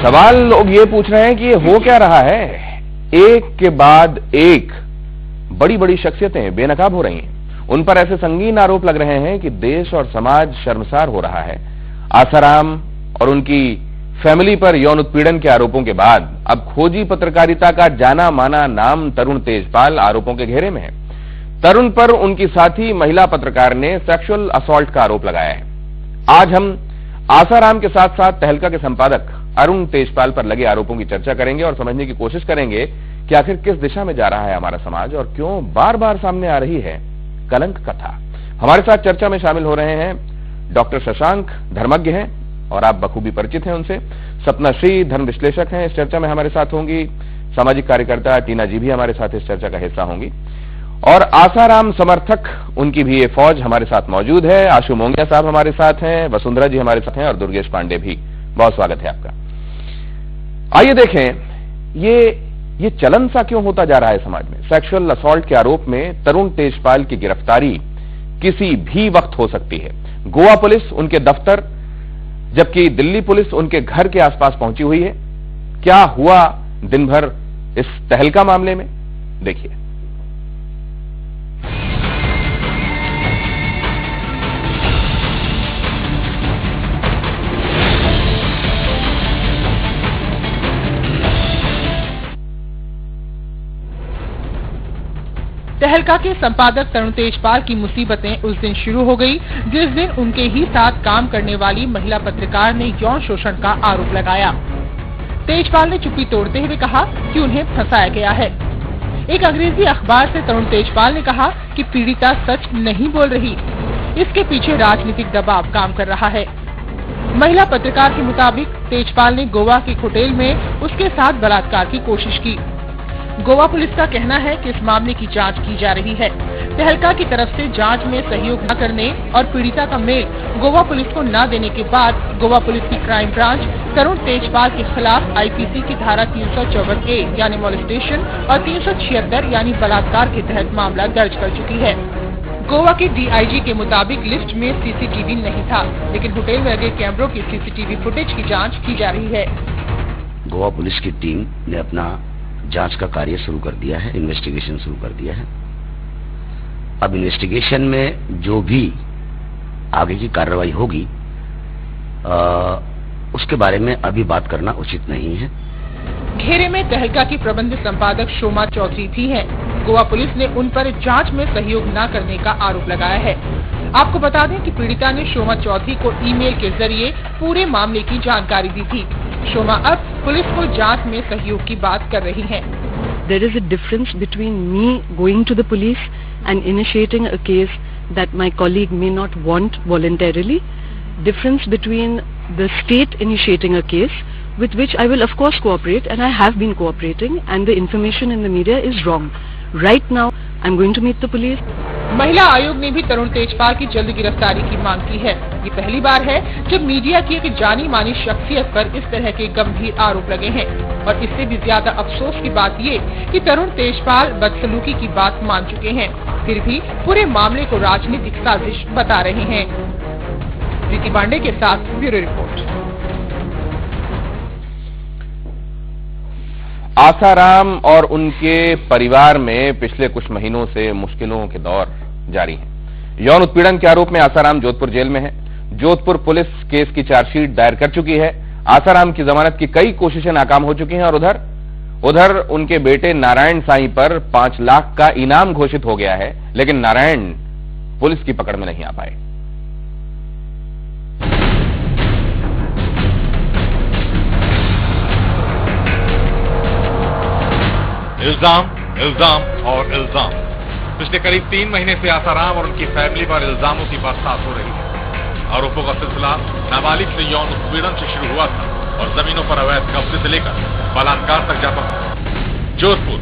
सवाल लोग ये पूछ रहे हैं कि ये हो क्या रहा है। एक के बाद एक बड़ी बड़ी शख्सियतें बेनकाब हो रही हैं। उन पर ऐसे संगीन आरोप लग रहे हैं कि देश और समाज शर्मसार हो रहा है। आसाराम और उनकी फैमिली पर यौन उत्पीड़न के आरोपों के बाद अब खोजी पत्रकारिता का जाना माना नाम तरुण तेजपाल आरोपों के घेरे में है। तरुण पर उनकी साथी महिला पत्रकार ने सेक्सुअल असॉल्ट का आरोप लगाया है। आज हम आसाराम के साथ साथ तहलका के संपादक अरुण तेजपाल पर लगे आरोपों की चर्चा करेंगे और समझने की कोशिश करेंगे कि आखिर किस दिशा में जा रहा है हमारा समाज और क्यों बार बार सामने आ रही है कलंक कथा। हमारे साथ चर्चा में शामिल हो रहे हैं डॉक्टर शशांक, धर्मज्ञ हैं और आप बखूबी परिचित हैं उनसे। सपना श्री, धर्म विश्लेषक हैं, इस चर्चा में हमारे साथ होंगी। सामाजिक कार्यकर्ता टीना जी भी हमारे साथ इस चर्चा का हिस्सा होंगी और आसाराम समर्थक, उनकी भी ये फौज हमारे साथ मौजूद है। आशु मोंगिया साहब हमारे साथ हैं, वसुंधरा जी हमारे साथ हैं और दुर्गेश पांडे भी। बहुत स्वागत है आपका। आइए देखें ये चलन सा क्यों होता जा रहा है समाज में। सेक्सुअल असॉल्ट के आरोप में तरुण तेजपाल की गिरफ्तारी किसी भी वक्त हो सकती है। गोवा पुलिस उनके दफ्तर जबकि दिल्ली पुलिस उनके घर के आसपास पहुंची हुई है। क्या हुआ दिन भर इस तहलका मामले में, देखिए। तहलका के संपादक तरुण तेजपाल की मुसीबतें उस दिन शुरू हो गई जिस दिन उनके ही साथ काम करने वाली महिला पत्रकार ने यौन शोषण का आरोप लगाया। तेजपाल ने चुप्पी तोड़ते हुए कहा कि उन्हें फंसाया गया है। एक अंग्रेजी अखबार से तरुण तेजपाल ने कहा कि पीड़िता सच नहीं बोल रही, इसके पीछे राजनीतिक दबाव काम कर रहा है। महिला पत्रकार के मुताबिक तेजपाल ने गोवा के एक होटल में उसके साथ बलात्कार की कोशिश की। गोवा पुलिस का कहना है कि इस मामले की जांच की जा रही है। तहलका की तरफ से जांच में सहयोग न करने और पीड़िता का मेल गोवा पुलिस को न देने के बाद गोवा पुलिस की क्राइम ब्रांच तरुण तेजपाल के खिलाफ आईपीसी की धारा 354A यानी मोलेस्टेशन और 376 यानी बलात्कार के तहत मामला दर्ज कर चुकी है। गोवा के डीआईजी के मुताबिक लिफ्ट में सीसीटीवी नहीं था, लेकिन होटल में लगे कैमरों की सीसीटीवी फुटेज की जाँच की जा रही है। गोवा पुलिस की टीम ने अपना जांच का कार्य शुरू कर दिया है, इन्वेस्टिगेशन शुरू कर दिया है। अब इन्वेस्टिगेशन में जो भी आगे की कार्रवाई होगी उसके बारे में अभी बात करना उचित नहीं है। घेरे में तहलका की प्रबंध संपादक शोमा चौधरी भी हैं। गोवा पुलिस ने उन पर जांच में सहयोग न करने का आरोप लगाया है। आपको बता दें कि पीड़िता ने शोमा चौधरी को ईमेल के जरिए पूरे मामले की जानकारी दी थी। शोमा अब पुलिस को जांच में सहयोग की बात कर रही हैं। There is a difference between me going to the police and initiating a case that my colleague may not want voluntarily. Difference between the state initiating a case with which I will of course cooperate and I have been cooperating, and the information in the media is wrong. Right now I'm going to meet the police. महिला आयोग ने भी तरुण तेजपाल की जल्द गिरफ्तारी की मांग की है। ये पहली बार है जब मीडिया की एक जानी मानी शख्सियत पर इस तरह के गंभीर आरोप लगे हैं और इससे भी ज्यादा अफसोस की बात ये कि तरुण तेजपाल बदसलूकी की बात मान चुके हैं, फिर भी पूरे मामले को राजनीतिक साजिश बता रहे हैं। प्रीति पांडे के साथ ब्यूरो रिपोर्ट। आसाराम और उनके परिवार में पिछले कुछ महीनों से मुश्किलों के दौर जारी हैं। यौन उत्पीड़न के आरोप में आसाराम जोधपुर जेल में है। जोधपुर पुलिस केस की चार्जशीट दायर कर चुकी है। आसाराम की जमानत की कई कोशिशें नाकाम हो चुकी हैं और उधर उनके बेटे नारायण साईं पर 5 लाख का इनाम घोषित हो गया है, लेकिन नारायण पुलिस की पकड़ में नहीं आ पाए। इल्जाम, इल्जाम और इल्जाम। पिछले करीब 3 महीने से आसाराम और उनकी फैमिली पर इल्जामों की बरसात हो रही है। आरोपों का सिलसिला नाबालिग से यौन उत्पीड़न से शुरू हुआ था और जमीनों पर अवैध कब्जे से लेकर बलात्कार तक जाता था। जोधपुर,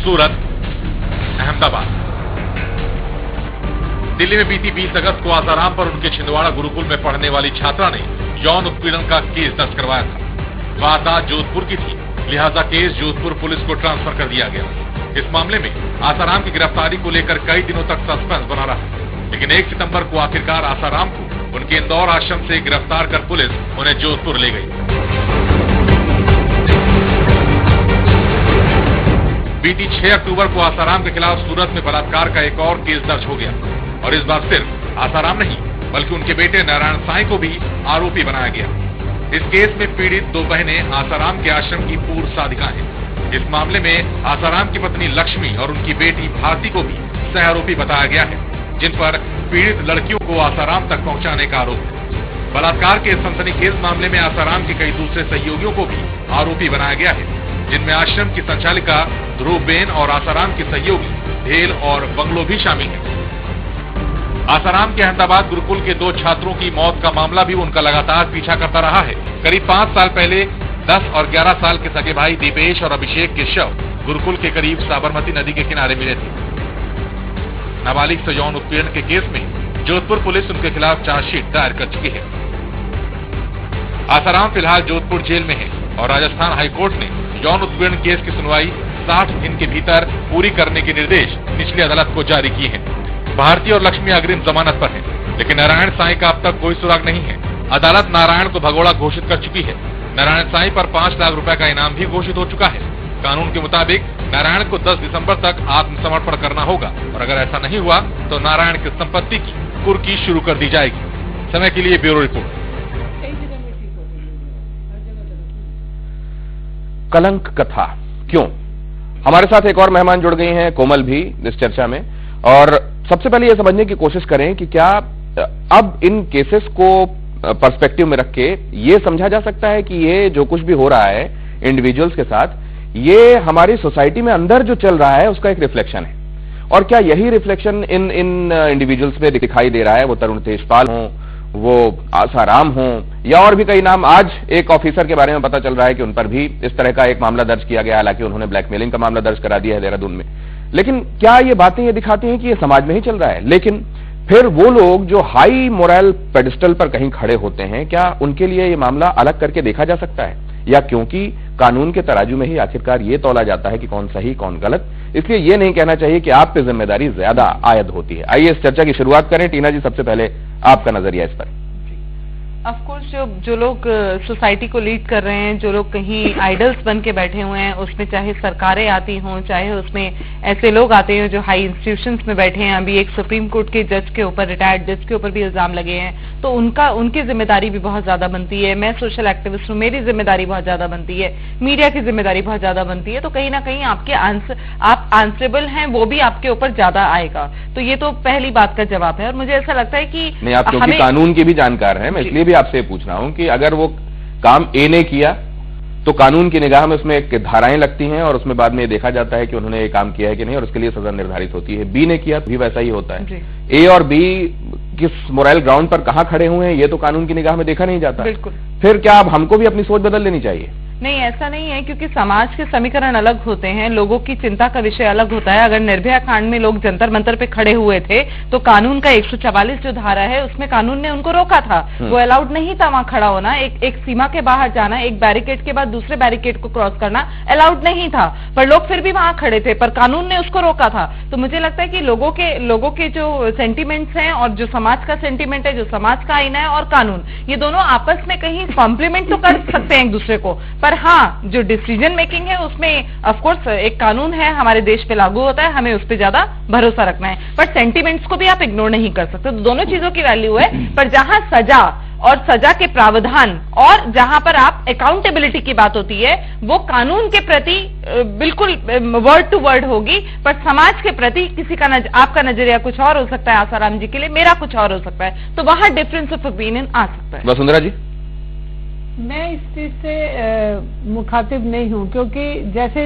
सूरत, अहमदाबाद, दिल्ली में बीती 20 अगस्त को आसाराम पर उनके छिंदवाड़ा गुरुकुल में पढ़ने वाली छात्रा ने यौन उत्पीड़न का केस दर्ज करवाया था। वारदात जोधपुर की थी, लिहाजा केस जोधपुर पुलिस को ट्रांसफर कर दिया गया। इस मामले में आसाराम की गिरफ्तारी को लेकर कई दिनों तक सस्पेंस बना रहा, लेकिन 1 सितंबर को आखिरकार आसाराम को उनके इंदौर आश्रम से गिरफ्तार कर पुलिस उन्हें जोधपुर ले गई। 6 अक्टूबर को आसाराम के खिलाफ सूरत में बलात्कार का एक और केस दर्ज हो गया और इस बार सिर्फ आसाराम नहीं बल्कि उनके बेटे नारायण साईं को भी आरोपी बनाया गया। इस केस में पीड़ित 2 बहनें आसाराम के आश्रम की पूर्व साधिका हैं। इस मामले में आसाराम की पत्नी लक्ष्मी और उनकी बेटी भारती को भी सह आरोपी बताया गया है, जिन पर पीड़ित लड़कियों को आसाराम तक पहुंचाने का आरोप है। बलात्कार के सनसनीखेज मामले में आसाराम के कई दूसरे सहयोगियों को भी आरोपी बनाया गया है, जिनमें आश्रम की संचालिका ध्रुवबेन और आसाराम के सहयोगी ढेल और बंगलो भी शामिल है। आसाराम के अहमदाबाद गुरुकुल के 2 छात्रों की मौत का मामला भी उनका लगातार पीछा करता रहा है। करीब 5 साल पहले 10 और 11 साल के सगे भाई दीपेश और अभिषेक के शव गुरुकुल के करीब साबरमती नदी के किनारे मिले थे। नाबालिग से यौन उत्पीड़न के केस में जोधपुर पुलिस उनके खिलाफ चार्जशीट दायर कर चुकी है। आसाराम फिलहाल जोधपुर जेल में है और राजस्थान हाईकोर्ट ने यौन उत्पीड़न केस की सुनवाई 60 दिन के भीतर पूरी करने के निर्देश निचली अदालत को जारी किए हैं। भारती और लक्ष्मी अग्रिम जमानत पर है, लेकिन नारायण साईं का अब तक कोई सुराग नहीं है। अदालत नारायण को भगोड़ा घोषित कर चुकी है। नारायण साईं पर 5 लाख रुपए का इनाम भी घोषित हो चुका है। कानून के मुताबिक नारायण को 10 दिसंबर तक आत्मसमर्पण करना होगा और अगर ऐसा नहीं हुआ तो नारायण की संपत्ति की कुर्की शुरू कर दी जाएगी। समय के लिए ब्यूरो रिपोर्ट। कलंक कथा क्यों? हमारे साथ एक और मेहमान जुड़ गई हैं, कोमल भी इस चर्चा में। और सबसे पहले ये समझने की कोशिश करें कि क्या अब इन केसेस को पर्सपेक्टिव में रख के ये समझा जा सकता है कि ये जो कुछ भी हो रहा है इंडिविजुअल्स के साथ, ये हमारी सोसाइटी में अंदर जो चल रहा है उसका एक रिफ्लेक्शन है। और क्या यही रिफ्लेक्शन इन इंडिविजुअल्स में दिखाई दे रहा है? वो तरुण तेजपाल हो, वो आसाराम हो, या और भी कई नाम। आज एक ऑफिसर के बारे में पता चल रहा है कि उन पर भी इस तरह का एक मामला दर्ज किया गया, हालांकि उन्होंने ब्लैकमेलिंग का मामला दर्ज करा दिया है देहरादून में। लेकिन क्या ये बातें ये दिखाती हैं कि ये समाज में ही चल रहा है? लेकिन फिर वो लोग जो हाई मोरल पेडिस्टल पर कहीं खड़े होते हैं, क्या उनके लिए ये मामला अलग करके देखा जा सकता है? या क्योंकि कानून के तराजू में ही आखिरकार ये तौला जाता है कि कौन सही कौन गलत, इसलिए ये नहीं कहना चाहिए कि आप पे जिम्मेदारी ज्यादा आयद होती है। आइए इस चर्चा की शुरुआत करें। टीना जी, सबसे पहले आपका नजरिया इस पर। ऑफ कोर्स जो लोग सोसाइटी को लीड कर रहे हैं, जो लोग कहीं आइडल्स बन के बैठे हुए हैं, उसमें चाहे सरकारें आती हों, चाहे उसमें ऐसे लोग आते हैं जो हाई इंस्टीट्यूशंस में बैठे हैं। अभी एक सुप्रीम कोर्ट के जज के ऊपर, रिटायर्ड जज के ऊपर भी इल्जाम लगे हैं, तो उनकी जिम्मेदारी भी बहुत ज्यादा बनती है। मैं सोशल एक्टिविस्ट हूँ, मेरी जिम्मेदारी बहुत ज्यादा बनती है, मीडिया की जिम्मेदारी बहुत ज्यादा बनती है। तो कहीं ना कहीं आप आंसरेबल हैं, वो भी आपके ऊपर ज्यादा आएगा। तो ये तो पहली बात का जवाब है। और मुझे ऐसा लगता है कि नहीं, आप क्योंकि कानून के भी जानकार हैं, मैं इसलिए आपसे पूछ रहा हूं कि अगर वो काम ए ने किया तो कानून की निगाह में उसमें एक धाराएं लगती हैं और उसमें बाद में देखा जाता है कि उन्होंने ये काम किया है कि नहीं, और उसके लिए सजा निर्धारित होती है। बी ने किया तो भी वैसा ही होता है। ए और बी किस मोरल ग्राउंड पर कहां खड़े हुए हैं ये तो कानून की निगाह में देखा नहीं जाता। बिल्कुल। फिर क्या अब हमको भी अपनी सोच बदल लेनी चाहिए? नहीं, ऐसा नहीं है, क्योंकि समाज के समीकरण अलग होते हैं, लोगों की चिंता का विषय अलग होता है। अगर निर्भया कांड में लोग जंतर मंतर पे खड़े हुए थे तो कानून का 144 जो धारा है उसमें कानून ने उनको रोका था। वो अलाउड नहीं था वहां खड़ा होना, एक सीमा के बाहर जाना, एक बैरिकेड के बाद दूसरे बैरिकेड को क्रॉस करना अलाउड नहीं था, पर लोग फिर भी वहां खड़े थे, पर कानून ने उसको रोका था। तो मुझे लगता है कि लोगों के जो सेंटिमेंट्स हैं और जो समाज का सेंटिमेंट है, जो समाज का आईना है, और कानून, ये दोनों आपस में कहीं कॉम्प्लीमेंट तो कर सकते हैं एक दूसरे को। पर हाँ, जो डिसीजन मेकिंग है उसमें ऑफ कोर्स एक कानून है, हमारे देश पे लागू होता है, हमें उस पर ज्यादा भरोसा रखना है। पर सेंटिमेंट्स को भी आप इग्नोर नहीं कर सकते। तो दोनों चीजों की वैल्यू है, पर जहां सजा और सजा के प्रावधान और जहां पर आप अकाउंटेबिलिटी की बात होती है, वो कानून के प्रति बिल्कुल वर्ड टू वर्ड होगी, पर समाज के प्रति किसी का आपका नजरिया कुछ और हो सकता है, आसाराम जी के लिए मेरा कुछ और हो सकता है। तो वहां डिफरेंस ऑफ ओपिनियन आ सकता है। वसुंधरा जी, मैं इस चीज से मुखातिब नहीं हूं, क्योंकि जैसे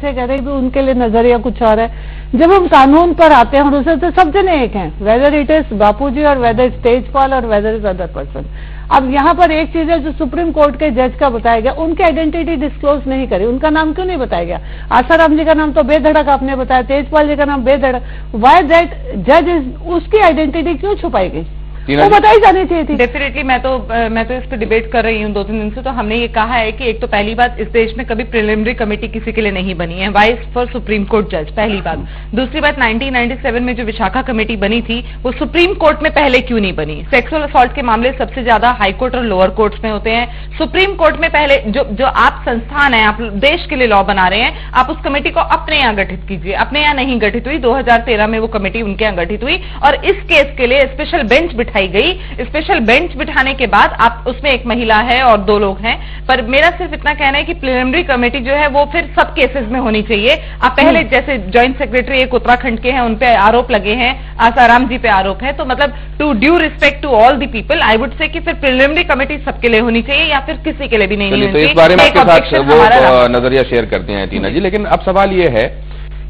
कह रहे हैं उनके लिए नजरिया कुछ और है। जब हम कानून पर आते हैं और उसे तो सब जने एक हैं, वेदर इट इज बापूजी और वेदर इज तेजपाल और वेदर इज अदर पर्सन। अब यहाँ पर एक चीज है जो सुप्रीम कोर्ट के जज का बताया गया, उनकी आइडेंटिटी डिस्क्लोज नहीं करी, उनका नाम क्यों नहीं बताया गया? आसाराम जी का नाम तो बेधड़क आपने बताया, तेजपाल जी का नाम बेधड़क, वाई दैट जज इज, उसकी आइडेंटिटी क्यों छुपाई गई? वो बताई जानी चाहिए थी। डेफिनेटली मैं तो इस पर डिबेट कर रही हूँ 2-3 दिन से। तो हमने ये कहा है कि एक तो पहली बात, इस देश में कभी प्रिलिमिनरी कमेटी किसी के लिए नहीं बनी है, वाइस फॉर सुप्रीम कोर्ट जज, पहली बात। दूसरी बात, 1997 में जो विशाखा कमेटी बनी थी वो सुप्रीम कोर्ट में पहले क्यों नहीं बनी? सेक्सुअल असॉल्ट के मामले सबसे ज्यादा हाई कोर्ट और लोअर कोर्ट्स में होते हैं, सुप्रीम कोर्ट में पहले जो आप संस्थान है, आप देश के लिए लॉ बना रहे हैं, आप उस कमेटी को अपने यहाँ गठित कीजिए। अपने यहाँ नहीं गठित हुई, 2013 में वो कमेटी उनके यहाँ गठित हुई और इस केस के लिए स्पेशल बेंच बिठाई गई। स्पेशल बेंच बिठाने के बाद आप उसमें एक महिला है और 2 लोग हैं। पर मेरा सिर्फ इतना कहना है कि प्रिलिमिनरी कमेटी जो है वो फिर सब केसेस में होनी चाहिए। आप पहले जैसे ज्वाइंट सेक्रेटरी एक उत्तराखंड के हैं, उन पे आरोप लगे हैं, आसाराम जी पे आरोप है, तो मतलब to due respect to all the people I would say कि फिर प्रिलिमिनरी कमेटी सबके लिए होनी चाहिए या फिर किसी के लिए भी नहीं होनी चाहिए। तो इस बारे में आपके साथ वो नजरिया शेयर करते हैं टीना जी, लेकिन अब सवाल ये है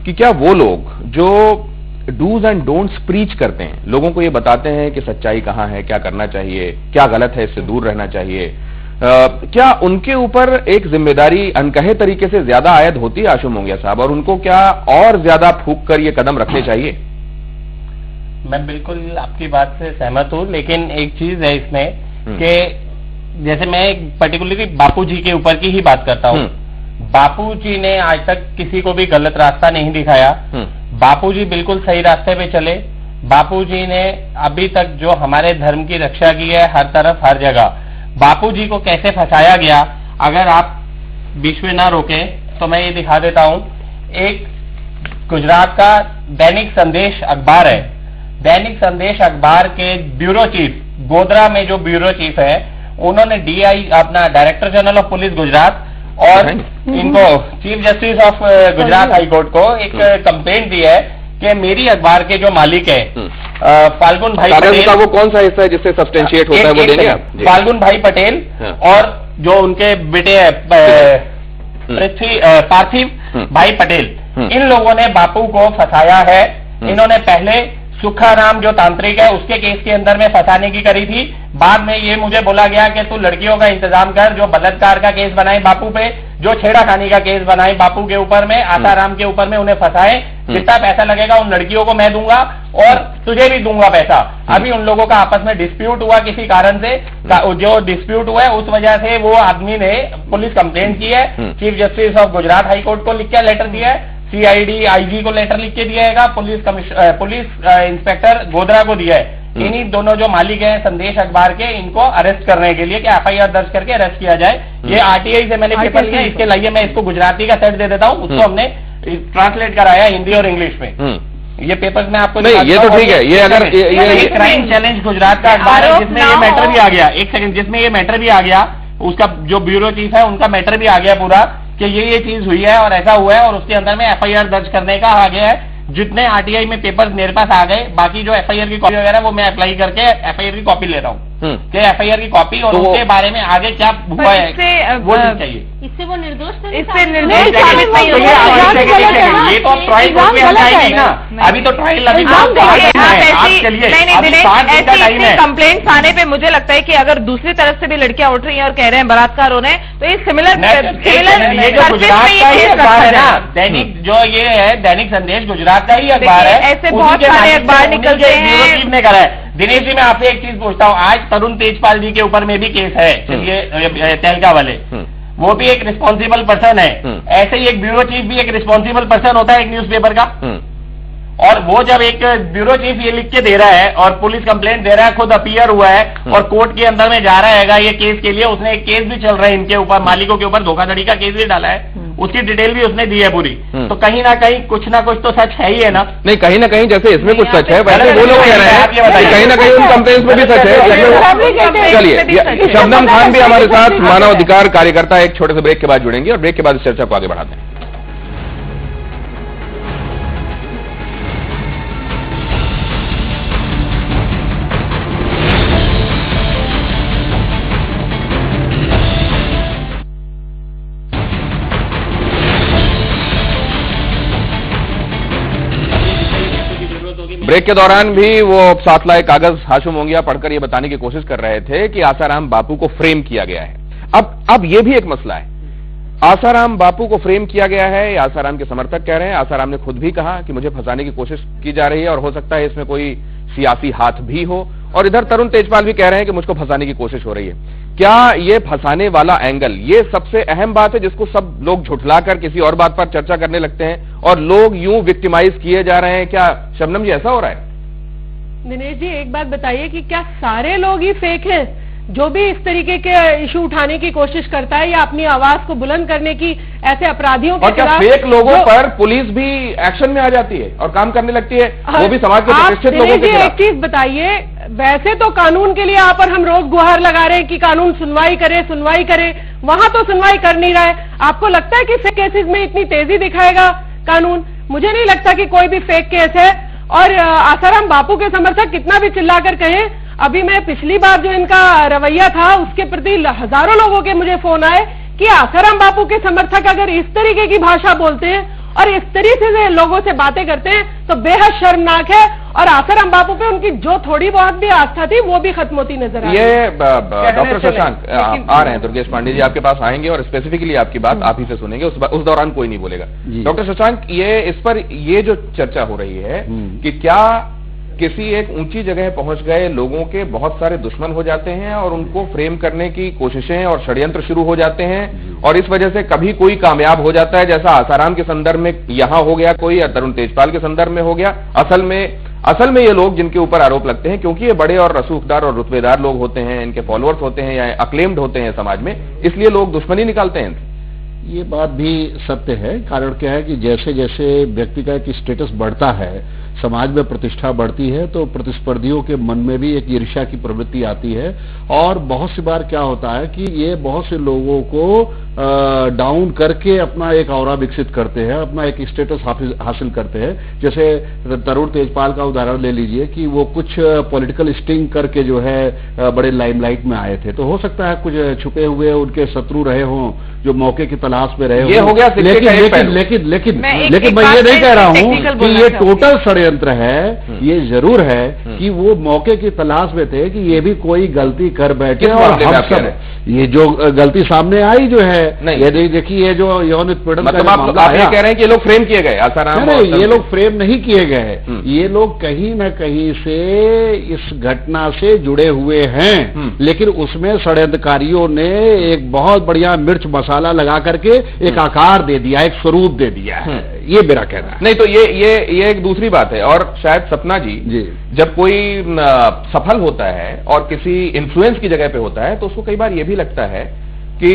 कि क्या वो लोग जो डूज एंड डोंट्स प्रीच करते हैं, लोगों को ये बताते हैं कि सच्चाई कहां है, क्या करना चाहिए, क्या गलत है, इससे दूर रहना चाहिए, क्या उनके ऊपर एक जिम्मेदारी अनकहे तरीके से ज्यादा आयद होती है आशु मोंगिया साहब, और उनको क्या और ज्यादा फूंक कर ये कदम रखने चाहिए? मैं बिल्कुल आपकी बात से सहमत हूं, लेकिन एक चीज है इसमें कि जैसे मैं पर्टिकुलरली बापू जी के ऊपर की ही बात करता हूं। बापू जी ने आज तक किसी को भी गलत रास्ता नहीं दिखाया। बापू जी बिल्कुल सही रास्ते पे चले। बापू जी ने अभी तक जो हमारे धर्म की रक्षा की है हर तरफ हर जगह। बापू जी को कैसे फंसाया गया, अगर आप बीच में ना रोके तो मैं ये दिखा देता हूं। एक गुजरात का दैनिक संदेश अखबार है, दैनिक संदेश अखबार के ब्यूरो चीफ, गोधरा में जो ब्यूरो चीफ है, उन्होंने डीआई अपना director general of police Gujarat और इनको chief justice of Gujarat high court को एक कंप्लेंट दी है कि मेरी अखबार के जो मालिक है फाल्गुन भाई पटेल, वो कौन सा हिस्सा है जिससे सब्सटेंशिएट होता है वो देंगे आप? फाल्गुन भाई पटेल और जो उनके बेटे पार्थिव भाई पटेल, इन लोगों ने बापू को फंसाया है। इन्होंने पहले सुखाराम जो तांत्रिक है उसके केस के अंदर में फंसाने की करी थी। बाद में ये मुझे बोला गया कि तू लड़कियों का इंतजाम कर, जो बलात्कार का केस बनाए बापू पे, जो छेड़ाखानी का केस बनाए बापू के ऊपर में, आसाराम के ऊपर में, उन्हें फंसाए। जितना पैसा लगेगा उन लड़कियों को मैं दूंगा और तुझे भी दूंगा पैसा। अभी उन लोगों का आपस में डिस्प्यूट हुआ किसी कारण से, जो डिस्प्यूट हुआ है उस वजह से वो आदमी ने पुलिस कंप्लेंट की है, chief justice of Gujarat high court को लिख के लेटर दिया है, सीआईडी आईजी को लेटर लिख के दिया है, पुलिस इंस्पेक्टर गोधरा को दिया है। इन्हीं दोनों जो मालिक हैं संदेश अखबार के, इनको अरेस्ट करने के लिए कि एफआईआर दर्ज करके अरेस्ट किया जाए। ये आरटीआई से मैंने पेपर लिया, इसके लिए मैं इसको गुजराती का सेट दे देता हूँ, उसको हमने ट्रांसलेट कराया हिंदी और इंग्लिश में। ये पेपर्स में आपको नहीं, ये तो ठीक है। ये अगर ये क्राइम चैलेंज गुजरात का अखबार है जिसमें ये मैटर भी आ गया, एक सेकंड, जिसमें ये मैटर भी आ गया, उसका जो ब्यूरो चीफ है उनका मैटर भी आ गया पूरा कि ये चीज हुई है और ऐसा हुआ है, और उसके अंदर में एफआईआर दर्ज करने का आ गया है। जितने आरटीआई में पेपर्स मेरे पास आ गए, बाकी जो एफआईआर की कॉपी वगैरह वो मैं अप्लाई करके एफआईआर की कॉपी ले रहा हूँ कि एफआईआर की कॉपी और उनके बारे में आगे क्या हुआ है वो चाहिए। इससे वो निर्दोष तो इससे नहीं निर्दोष साबित नहीं ये तो ट्रायल कोर्ट में जाएगी ना, अभी तो ट्रायल अभी ऐसी कंप्लेंट्स आने पे मुझे लगता है कि अगर दूसरी तरफ से भी लड़कियां उठ रही हैं और कह रहे हैं बलात्कार हो रहे हैं, तो ये सिमिलर ये जो गुजरात का ही अखबार है ना, दैनिक जो ये है दैनिक संदेश गुजरात का ही अखबार है, ऐसे बहुत सारे अखबार निकलते हैं। ने करा है। दिनेश जी मैं आपसे एक चीज पूछता हूँ, आज तरुण तेजपाल जी के ऊपर में भी केस है, चलिए तहलका वाले, वो भी एक रिस्पॉन्सिबल पर्सन है। ऐसे ही एक ब्यूरो चीफ भी एक रिस्पॉन्सिबल पर्सन होता है एक न्यूज़पेपर का, और वो जब एक ब्यूरो चीफ ये लिख के दे रहा है और पुलिस कंप्लेंट दे रहा है, खुद अपीयर हुआ है और कोर्ट के अंदर में जा रहा है ये केस के लिए, उसने एक केस भी चल रहा है इनके ऊपर, मालिकों के ऊपर धोखाधड़ी का केस भी डाला है, उसकी डिटेल भी उसने दी है पूरी। तो कहीं ना कहीं कुछ ना कुछ तो सच है ही है ना? नहीं, कहीं ना कहीं जैसे इसमें कुछ सच है वैसे वो लोग कह रहे हैं कहीं ना कहीं उन कंप्लेंट्स में भी सच है। चलिए, शबनम खान भी हमारे साथ मानवाधिकार कार्यकर्ता, एक छोटे से ब्रेक के बाद जुड़ेंगे और ब्रेक के बाद इस चर्चा को आगे बढ़ाते हैं। ब्रेक के दौरान भी वो साथ लाए कागज आशु मोंगिया पढ़कर ये बताने की कोशिश कर रहे थे कि आसाराम बापू को फ्रेम किया गया है। अब ये भी एक मसला है, आसाराम बापू को फ्रेम किया गया है, आसाराम के समर्थक कह रहे हैं। आसाराम ने खुद भी कहा कि मुझे फंसाने की कोशिश की जा रही है और हो सकता है इसमें कोई सियासी हाथ भी हो, और इधर तरुण तेजपाल भी कह रहे हैं कि मुझको फंसाने की कोशिश हो रही है। क्या ये फंसाने वाला एंगल ये सबसे अहम बात है जिसको सब लोग झुठलाकर किसी और बात पर चर्चा करने लगते हैं और लोग यूं विक्टिमाइज किए जा रहे हैं? क्या शबनम जी ऐसा हो रहा है? दिनेश जी, एक बात बताइए कि क्या सारे लोग ही फेक हैं? जो भी इस तरीके के इशू उठाने की कोशिश करता है या अपनी आवाज को बुलंद करने की ऐसे अपराधियों के खिलाफ, फेक लोगों पर पुलिस भी एक्शन में आ जाती है और काम करने लगती है, वो भी समाज के प्रतिष्ठित लोगों के खिलाफ। एक चीज बताइए, वैसे तो कानून के लिए आप और हम रोज गुहार लगा रहे हैं कि कानून सुनवाई करे, वहां तो सुनवाई कर नहीं रहा है। आपको लगता है कि फेक केसेस में इतनी तेजी दिखाएगा कानून? मुझे नहीं लगता कि कोई भी फेक केस है। और आसाराम बापू के समर्थक कितना भी चिल्लाकर कहें, अभी मैं पिछली बार जो इनका रवैया था उसके प्रति हजारों लोगों के मुझे फोन आए कि आसाराम बापू के समर्थक अगर इस तरीके की भाषा बोलते हैं और इस तरीके से लोगों से बातें करते हैं तो बेहद शर्मनाक है। और आसाराम बापू पे उनकी जो थोड़ी बहुत भी आस्था थी वो भी खत्म होती नजर आ रही है। ये डॉक्टर शशांक आ रहे हैं, दुर्गेश पांडे जी आपके पास आएंगे और स्पेसिफिकली आपकी बात आप ही से सुनेंगे, उस दौरान कोई नहीं बोलेगा। डॉक्टर शशांक, ये इस पर ये जो चर्चा हो रही है कि क्या किसी एक ऊंची जगह पहुंच गए लोगों के बहुत सारे दुश्मन हो जाते हैं और उनको फ्रेम करने की कोशिशें और षड्यंत्र शुरू हो जाते हैं और इस वजह से कभी कोई कामयाब हो जाता है, जैसा आसाराम के संदर्भ में यहां हो गया कोई या तरुण तेजपाल के संदर्भ में हो गया। असल में ये लोग जिनके ऊपर आरोप लगते हैं, क्योंकि ये बड़े और रसूखदार और रुतबेदार लोग होते हैं, इनके फॉलोअर्स होते हैं या अक्लेम्ड होते हैं समाज में, इसलिए लोग दुश्मनी निकालते हैं। ये बात भी सत्य है। कारण क्या है कि जैसे जैसे व्यक्ति का एक स्टेटस बढ़ता है, समाज में प्रतिष्ठा बढ़ती है, तो प्रतिस्पर्धियों के मन में भी एक ईर्ष्या की प्रवृत्ति आती है और बहुत सी बार क्या होता है कि ये बहुत से लोगों को डाउन करके अपना एक ऑरा विकसित करते हैं, अपना एक स्टेटस हासिल करते हैं। जैसे तरुण तेजपाल का उदाहरण ले लीजिए कि वो कुछ पॉलिटिकल स्टिंग करके जो है बड़े लाइमलाइट में आए थे, तो हो सकता है कुछ छुपे हुए उनके शत्रु रहे हों जो मौके की तलाश में रहे हो गया। लेकिन मैं ये नहीं कह रहा हूं कि ये टोटल षड्यंत्र है। ये जरूर है कि वो मौके की तलाश में थे कि ये भी कोई गलती कर बैठे और हम सब ये जो गलती सामने आई जो है, ये देखिए ये जो यौन उत्पीड़न मतलब आप ये कह रहे हैं कि ये लोग फ्रेम किए गए? आसाराम नहीं, ये लोग फ्रेम नहीं किए गए, ये लोग कहीं न कहीं से इस घटना से जुड़े हुए हैं, लेकिन उसमें षड्यंत्रकारियों ने एक बहुत बढ़िया मिर्च मसाला लगा करके एक आकार दे दिया, एक स्वरूप दे दिया है। ये मेरा कहना है। नहीं तो ये एक दूसरी बात है। और शायद सपना जी, जब कोई सफल होता है और किसी इन्फ्लुएंस की जगह पे होता है तो उसको कई बार ये भी लगता है कि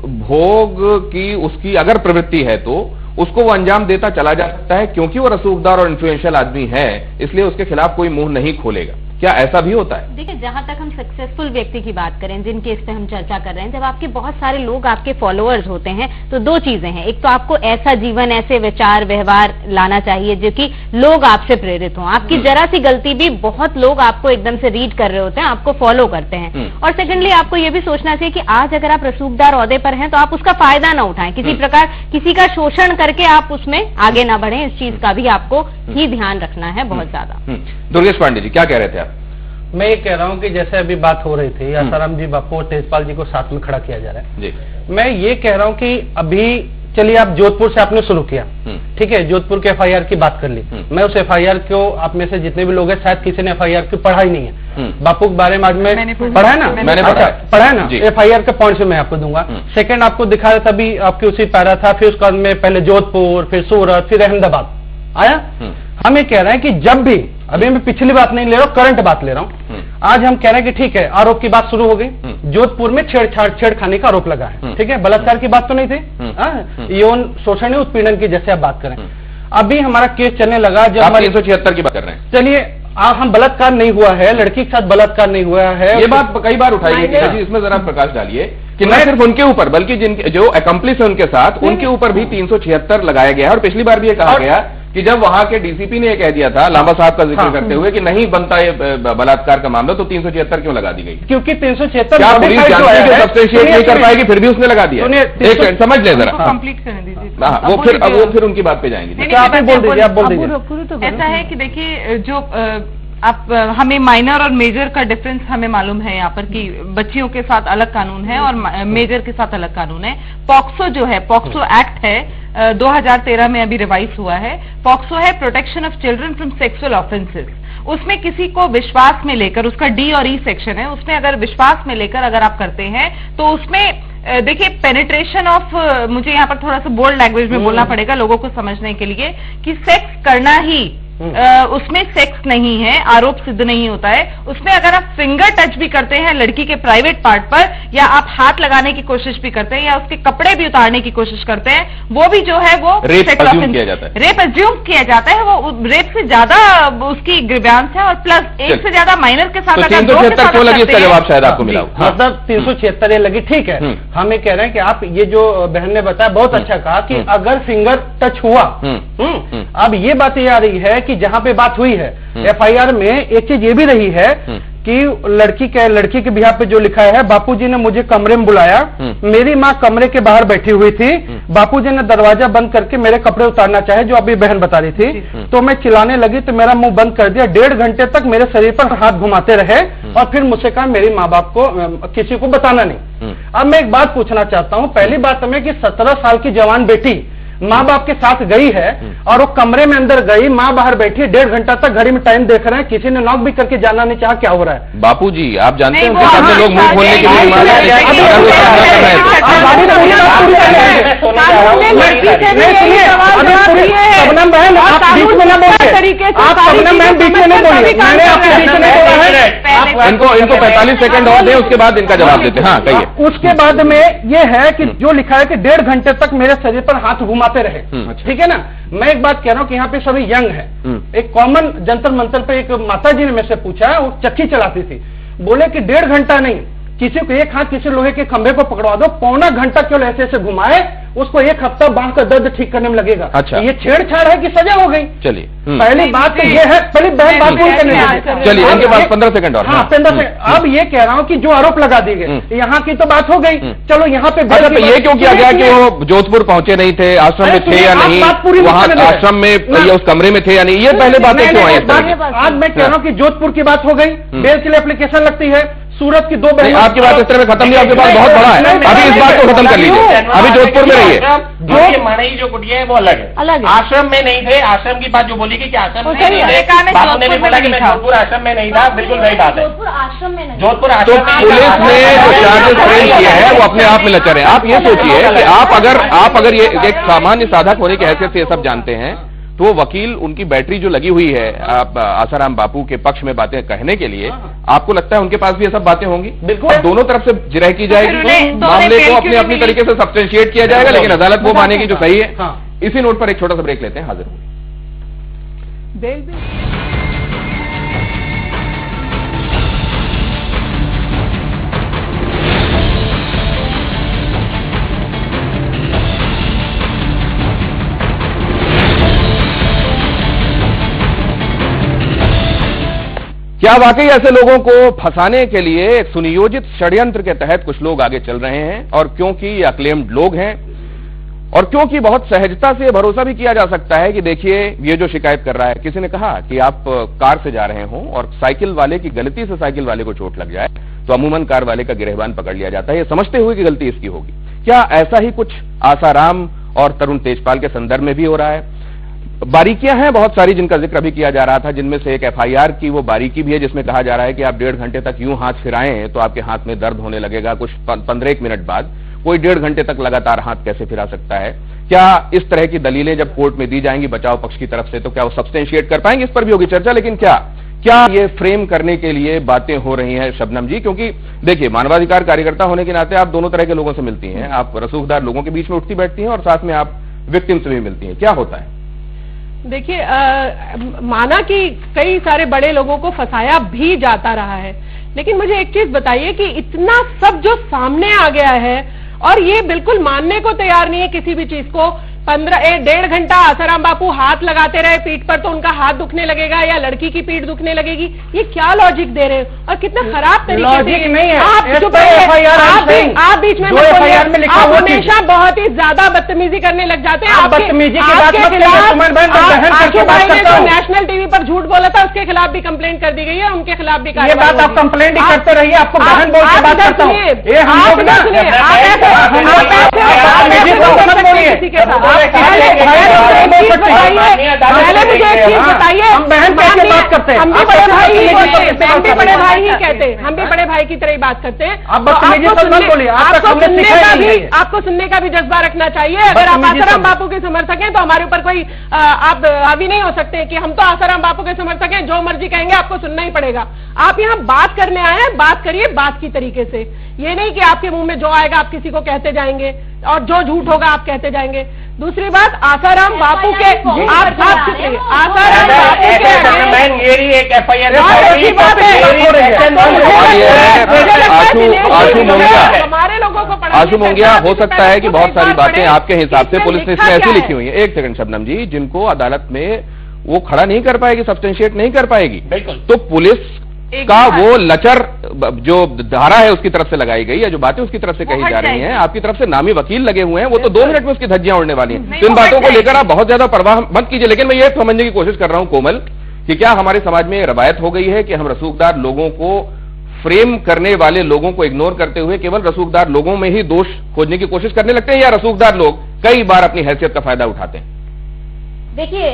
भोग की उसकी अगर प्रवृत्ति है तो उसको वो अंजाम देता चला जा सकता है, क्योंकि वो रसूखदार और इन्फ्लुएंशियल आदमी है, इसलिए उसके खिलाफ कोई मुंह नहीं खोलेगा। क्या ऐसा भी होता है? देखिए, जहां तक हम सक्सेसफुल व्यक्ति की बात करें, जिन केस पे हम चर्चा कर रहे हैं, जब आपके बहुत सारे लोग आपके फॉलोअर्स होते हैं तो दो चीजें हैं। एक तो आपको ऐसा जीवन, ऐसे विचार व्यवहार लाना चाहिए जो कि लोग आपसे प्रेरित हों। आपकी जरा सी गलती भी बहुत लोग आपको एकदम से रीड कर रहे होते हैं, आपको फॉलो करते हैं। और सेकेंडली आपको ये भी सोचना चाहिए कि आज अगर आप रसूखदार ओहदे पर हैं तो आप उसका फायदा ना उठाएं, किसी प्रकार किसी का शोषण करके आप उसमें आगे ना बढ़ें। इस चीज का भी आपको ही ध्यान रखना है बहुत ज्यादा। दुर्गेश पांडे जी, क्या कह रहे थे आप? मैं ये कह रहा हूँ कि जैसे अभी बात हो रही थी, आसाराम जी बापू और तेजपाल जी को साथ में खड़ा किया जा रहा है जी। मैं ये कह रहा हूँ कि अभी चलिए आप जोधपुर से आपने शुरू किया, ठीक है, जोधपुर के एफआईआर की बात कर ली। मैं उस एफआईआर को, आप में से जितने भी लोग हैं शायद किसी ने एफआईआर की पढ़ा ही नहीं है। बापू के बारे में आज में पढ़ा है ना, मैंने पढ़ा है ना, एफआईआर के पॉइंट से मैं आपको दूंगा। सेकंड आपको दिखाया तभी आपकी उसी पैरा था, फिर उसके बाद में पहले जोधपुर, फिर सूरत, फिर अहमदाबाद आया। हम ये कह रहे हैं कि जब भी, अभी मैं पिछली बात नहीं ले रहा हूँ, करंट बात ले रहा हूँ। आज हम कह रहे हैं कि ठीक है, आरोप की बात शुरू हो गई, जोधपुर में छेड़खानी का आरोप लगा है, ठीक है, बलात्कार की बात तो नहीं थी, यौन शोषण उत्पीड़न की जैसे आप बात करें। अभी हमारा केस चलने लगा जब आप 376 की बात कर रहे हैं। चलिए, हम बलात्कार नहीं हुआ है, लड़की के साथ बलात्कार नहीं हुआ है, ये बात कई बार उठाई गई। इसमें जरा प्रकाश डालिए कि न सिर्फ उनके ऊपर बल्कि जिनके जो एकम्प्लिस है उनके साथ, उनके ऊपर भी 376 लगाया गया है। और पिछली बार भी ये कहा गया कि जब वहां के डीसीपी ने यह कह दिया था, लांबा साहब का जिक्र करते हुए, कि नहीं बनता ये बलात्कार का मामला, तो 376 क्यों लगा दी गई? क्योंकि 376 पुलिस जानती है, सब्सटेंशिएट नहीं कर पाएगी, फिर भी उसने लगा दिया। एक समझ ले जरा, कंप्लीट करने दीजिए। हाँ, वो फिर उनकी बात पे जाएंगे। आप बोल दीजिए, आप बोल दीजिए। ऐसा है कि देखिए, जो आप हमें माइनर और मेजर का डिफरेंस हमें मालूम है यहाँ पर कि बच्चियों के साथ अलग कानून है और मेजर के साथ अलग कानून है। पॉक्सो जो है, पॉक्सो एक्ट है 2013 में अभी रिवाइज हुआ है। पॉक्सो है protection of children from sexual offences. उसमें किसी को विश्वास में लेकर, उसका डी और ई सेक्शन है, उसमें अगर विश्वास में लेकर अगर आप करते हैं तो उसमें देखिए पेनिट्रेशन ऑफ, मुझे यहाँ पर थोड़ा सा बोल्ड लैंग्वेज में बोलना पड़ेगा लोगों को समझने के लिए, कि सेक्स करना ही उसमें सेक्स नहीं है, आरोप सिद्ध नहीं होता है। उसमें अगर आप फिंगर टच भी करते हैं लड़की के प्राइवेट पार्ट पर, या आप हाथ लगाने की कोशिश भी करते हैं, या उसके कपड़े भी उतारने की कोशिश करते हैं, वो भी जो है वो रेप अज्यूम किया जाता है। रेप अज्यूम किया जाता है, वो रेप से ज्यादा उसकी ग्रीवेंस है, और प्लस एक से ज्यादा माइनर के साथ अगर 376 लगी, इसका जवाब शायद आपको मिला। मतलब 376 लगी, ठीक है। हम ये कह रहे हैं कि आप ये जो बहन ने बताया बहुत अच्छा कहा कि अगर फिंगर टच हुआ, अब ये बात ये आ रही है कि जहां पे बात हुई है एफआईआर में, एक चीज ये भी रही है कि लड़की के बिहार पे जो लिखा है, बापूजी ने मुझे कमरे में बुलाया, मेरी माँ कमरे के बाहर बैठी हुई थी, बापूजी ने दरवाजा बंद करके मेरे कपड़े उतारना चाहे, जो अभी बहन बता रही थी, तो मैं चिल्लाने लगी तो मेरा मुंह बंद कर दिया, 1.5 घंटे तक मेरे शरीर पर हाथ घुमाते रहे, और फिर मुझसे कहा मेरी माँ बाप को किसी को बताना नहीं। अब मैं एक बात पूछना चाहता हूँ, पहली बात हमें कि 17 साल की जवान बेटी माँ बाप के साथ गई है और वो कमरे में अंदर गई, माँ बाहर बैठी, 1.5 घंटा तक घड़ी में टाइम देख रहे हैं, किसी ने नॉक भी करके जाना नहीं चाहा क्या हो रहा है। बापूजी आप जानते हैं उनके सामने लोग मुंह खोलने के लिए सबनम बहन आप बीच में न बोलिए, आप सबनम बहन बीच में नहीं बोलिए, मैंने आपके बीच में नहीं बोला है। इनको 45 सेकंड और दें, उसके बाद इनका जवाब देते हैं। हाँ कहिए। उसके बाद में ये है कि जो लिखा है कि 1.5 घंटे तक मेरे शरीर पर हाथ घुमाते रहे, ठीक है ना। मैं एक बात कह रहा हूं कि यहाँ पे सभी यंग है। एक कॉमन जंतर मंतर पे एक माता जी ने मेरे से पूछा, वो चक्की चलाती थी, बोले कि 1.5 घंटा नहीं, किसी को एक हाथ किसी लोहे के खंभे को पकड़वा दो, 1.25 घंटा क्यों ऐसे ऐसे घुमाए, उसको 1 हफ्ता बांह का दर्द ठीक करने में लगेगा। अच्छा। ये छेड़छाड़ है कि सजा हो गई। चलिए पहली बात तो ये है, पहली बहन बात पूरी करने दीजिए। चलिए इनके पास 15 सेकंड और। हाँ 15 सेकंड। अब ये कह रहा हूँ कि जो आरोप लगा दिए गए, यहाँ की तो बात हो गई, चलो यहाँ पे अच्छा, तो ये क्यों किया गया कि वो जोधपुर पहुंचे नहीं थे, आश्रम में थे या नहीं, वहाँ आश्रम में या उस कमरे में थे या नहीं, ये पहले बातें क्यों आई? आज मैं कह रहा हूँ कि जोधपुर की बात हो गई, बेल के लिए एप्लीकेशन लगती है, सूरत की 2 बहन। आपकी बात इस तरह में खत्म नहीं, आपके पास बहुत बड़ा है, अभी इस बात को खत्म कर लीजिए, अभी जोधपुर में रहिए। जो मणई जो कुटिया है वो अलग है, आश्रम में नहीं थे। आश्रम की बात जो बोली कि आश्रम में नहीं थे, बापू ने भी बोला कि मैं जोधपुर आश्रम में नहीं था, बिल्कुल सही बात है। जोधपुर आश्रम में नहीं, जोधपुर आश्रम में पुलिस ने जो चार्जेस फ्रेम किए हैं वो अपने आप में लचर हैं। आप ये सोचिए कि आप अगर ये एक सामान्य साधक होने की हैसियत से ये सब जानते हैं, तो वकील उनकी बैटरी जो लगी हुई है आप आसाराम बापू के पक्ष में बातें कहने के लिए, आपको लगता है उनके पास भी ये सब बातें होंगी? बिल्कुल। दोनों तरफ से जिरह की जाएगी, मामले को अपने अपनी तरीके से सब्सटेंशिएट किया जाएगा, लेकिन अदालत वो मानेगी जो सही है। इसी नोट पर एक छोटा सा ब्रेक लेते हैं, हाजिर होंगे। क्या वाकई ऐसे लोगों को फंसाने के लिए एक सुनियोजित षड्यंत्र के तहत कुछ लोग आगे चल रहे हैं? और क्योंकि ये अक्लेम्ड लोग हैं और क्योंकि बहुत सहजता से भरोसा भी किया जा सकता है कि देखिए ये जो शिकायत कर रहा है, किसी ने कहा कि आप कार से जा रहे हो और साइकिल वाले की गलती से साइकिल वाले को चोट लग जाए तो अमूमन कार वाले का गिरहबान पकड़ लिया जाता है, ये समझते हुए कि गलती इसकी होगी। क्या ऐसा ही कुछ आसाराम और तरुण तेजपाल के संदर्भ में भी हो रहा है? बारीकियां हैं बहुत सारी जिनका जिक्र अभी किया जा रहा था, जिनमें से एक एफआईआर की वो बारीकी भी है जिसमें कहा जा रहा है कि आप 1.5 घंटे तक यूं हाथ फिराएं तो आपके हाथ में दर्द होने लगेगा, कुछ 15 मिनट बाद। कोई 1.5 घंटे तक लगातार हाथ कैसे फिरा सकता है? क्या इस तरह की दलीलें जब कोर्ट में दी जाएंगी बचाव पक्ष की तरफ से तो क्या वो सब्सटेंशिएट कर पाएंगे? इस पर भी होगी चर्चा। लेकिन क्या ये फ्रेम करने के लिए बातें हो रही हैं शबनम जी? क्योंकि देखिए, मानवाधिकार कार्यकर्ता होने के नाते आप दोनों तरह के लोगों से मिलती हैं, आप रसूखदार लोगों के बीच में उठती बैठती हैं और साथ में आप विक्टिम से भी मिलती हैं। क्या होता है? देखिए, माना कि कई सारे बड़े लोगों को फंसाया भी जाता रहा है, लेकिन मुझे एक चीज बताइए कि इतना सब जो सामने आ गया है और ये बिल्कुल मानने को तैयार नहीं है किसी भी चीज को। 1.5 घंटा आसाराम बापू हाथ लगाते रहे पीठ पर तो उनका हाथ दुखने लगेगा या लड़की की पीठ दुखने लगेगी, ये क्या लॉजिक दे रहे हैं? और कितना खराब तरीके से नहीं है। आप बीच में आप हमेशा बहुत ही ज्यादा बदतमीजी करने लग जाते हैं। बदतमीजी की बात तो नेशनल टीवी पर झूठ बोला था, उसके खिलाफ भी कंप्लेंट कर दी गई है, उनके खिलाफ भी ये बात आप कंप्लेंट ही करते रहिए, आपको बहन बोल के बात करता हूँ। पहले मुझे एक चीज बताइए, हम बहन कैसे बात बात करते हैं, हम भी बड़े भाई ही बोलते हैं, हम भी बड़े भाई ही कहते हैं, हम भी बड़े भाई की तरह ही बात करते हैं। आपको सुनने का भी जज्बा रखना चाहिए। अगर आप आसाराम बापू के समर्थक हैं तो हमारे ऊपर कोई आप हावी नहीं हो सकते कि हम तो आसाराम बापू के समर्थक हैं, जो मर्जी कहेंगे आपको सुनना ही पड़ेगा। आप यहाँ बात करने आए हैं, बात करिए बात की तरीके से, ये नहीं कि आपके मुंह में जो आएगा आप किसी को कहते जाएंगे और जो झूठ होगा आप कहते जाएंगे। दूसरी बात, आसाराम बापू के आप साफ सुथरे, आसाराम बापू के एक FIR हमारे लोगों को आशु मोंगिया, हो सकता है कि बहुत सारी बातें आपके हिसाब से पुलिस ने इसमें ऐसी लिखी हुई है, एक सेकंड शबनम जी, जिनको अदालत में वो खड़ा नहीं कर पाएगी, सब्सटेंशिएट नहीं कर पाएगी, बिल्कुल, तो पुलिस का वो लचर जो धारा है उसकी तरफ से लगाई गई है, जो बातें उसकी तरफ से कही जा रही हैं, आपकी तरफ से नामी वकील लगे हुए हैं, वो तो 2 मिनट में उसकी धज्जियां उड़ने वाली हैं। तो इन बातों को लेकर आप बहुत ज्यादा परवाह मत कीजिए। लेकिन मैं ये समझने की कोशिश कर रहा हूं कोमल, कि क्या हमारे समाज में रवायत हो गई है कि हम रसूखदार लोगों को, फ्रेम करने वाले लोगों को इग्नोर करते हुए केवल रसूखदार लोगों में ही दोष खोजने की कोशिश करने लगते हैं, या रसूखदार लोग कई बार अपनी हैसियत का फायदा उठाते हैं? देखिए,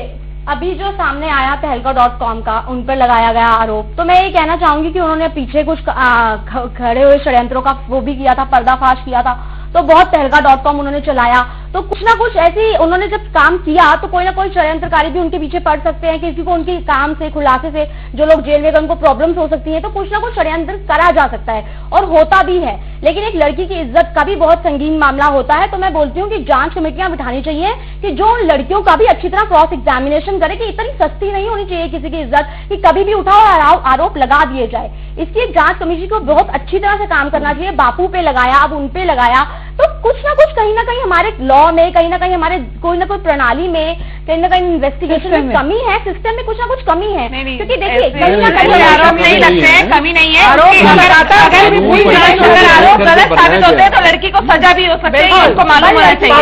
अभी जो सामने आया तहलका.com का, उन पर लगाया गया आरोप, तो मैं ये कहना चाहूंगी कि उन्होंने पीछे कुछ खड़े हुए षड्यंत्रों का वो भी किया था, पर्दाफाश किया था, तो बहुत तहलका.com उन्होंने चलाया, तो कुछ ना कुछ ऐसी उन्होंने जब काम किया तो कोई ना कोई षड्यंत्रकारी भी उनके पीछे पड़ सकते हैं, किसी को उनके काम से, खुलासे से, जो लोग जेल में गए उनको प्रॉब्लम्स हो सकती है, तो कुछ ना कुछ षड्यंत्र करा जा सकता है और होता भी है। लेकिन एक लड़की की इज्जत का भी बहुत संगीन मामला होता है, तो मैं बोलती हूँ कि जांच कमेटियां बिठानी चाहिए कि जो उन लड़कियों का भी अच्छी तरह क्रॉस एग्जामिनेशन करे कि इतनी सस्ती नहीं होनी चाहिए किसी की इज्जत कि कभी भी उठाओ और आरोप लगा दिए जाए। इसकी एक जांच कमेटी को बहुत अच्छी तरह से काम करना चाहिए। बापू पे लगाया, अब उन पे लगाया, तो कुछ ना कुछ कहीं ना कहीं हमारे लॉ में, कहीं ना कहीं हमारे कोई ना कोई प्रणाली में, कहीं ना कहीं इन्वेस्टिगेशन में कमी है, सिस्टम में कुछ ना कुछ कमी है। क्योंकि देखिए कहीं ना कहीं आरोप नहीं लगते हैं, कमी नहीं है, अगर आरोप गलत साबित होते हैं तो लड़की को सजा भी हो सकती है, उसको मालूम होना चाहिए।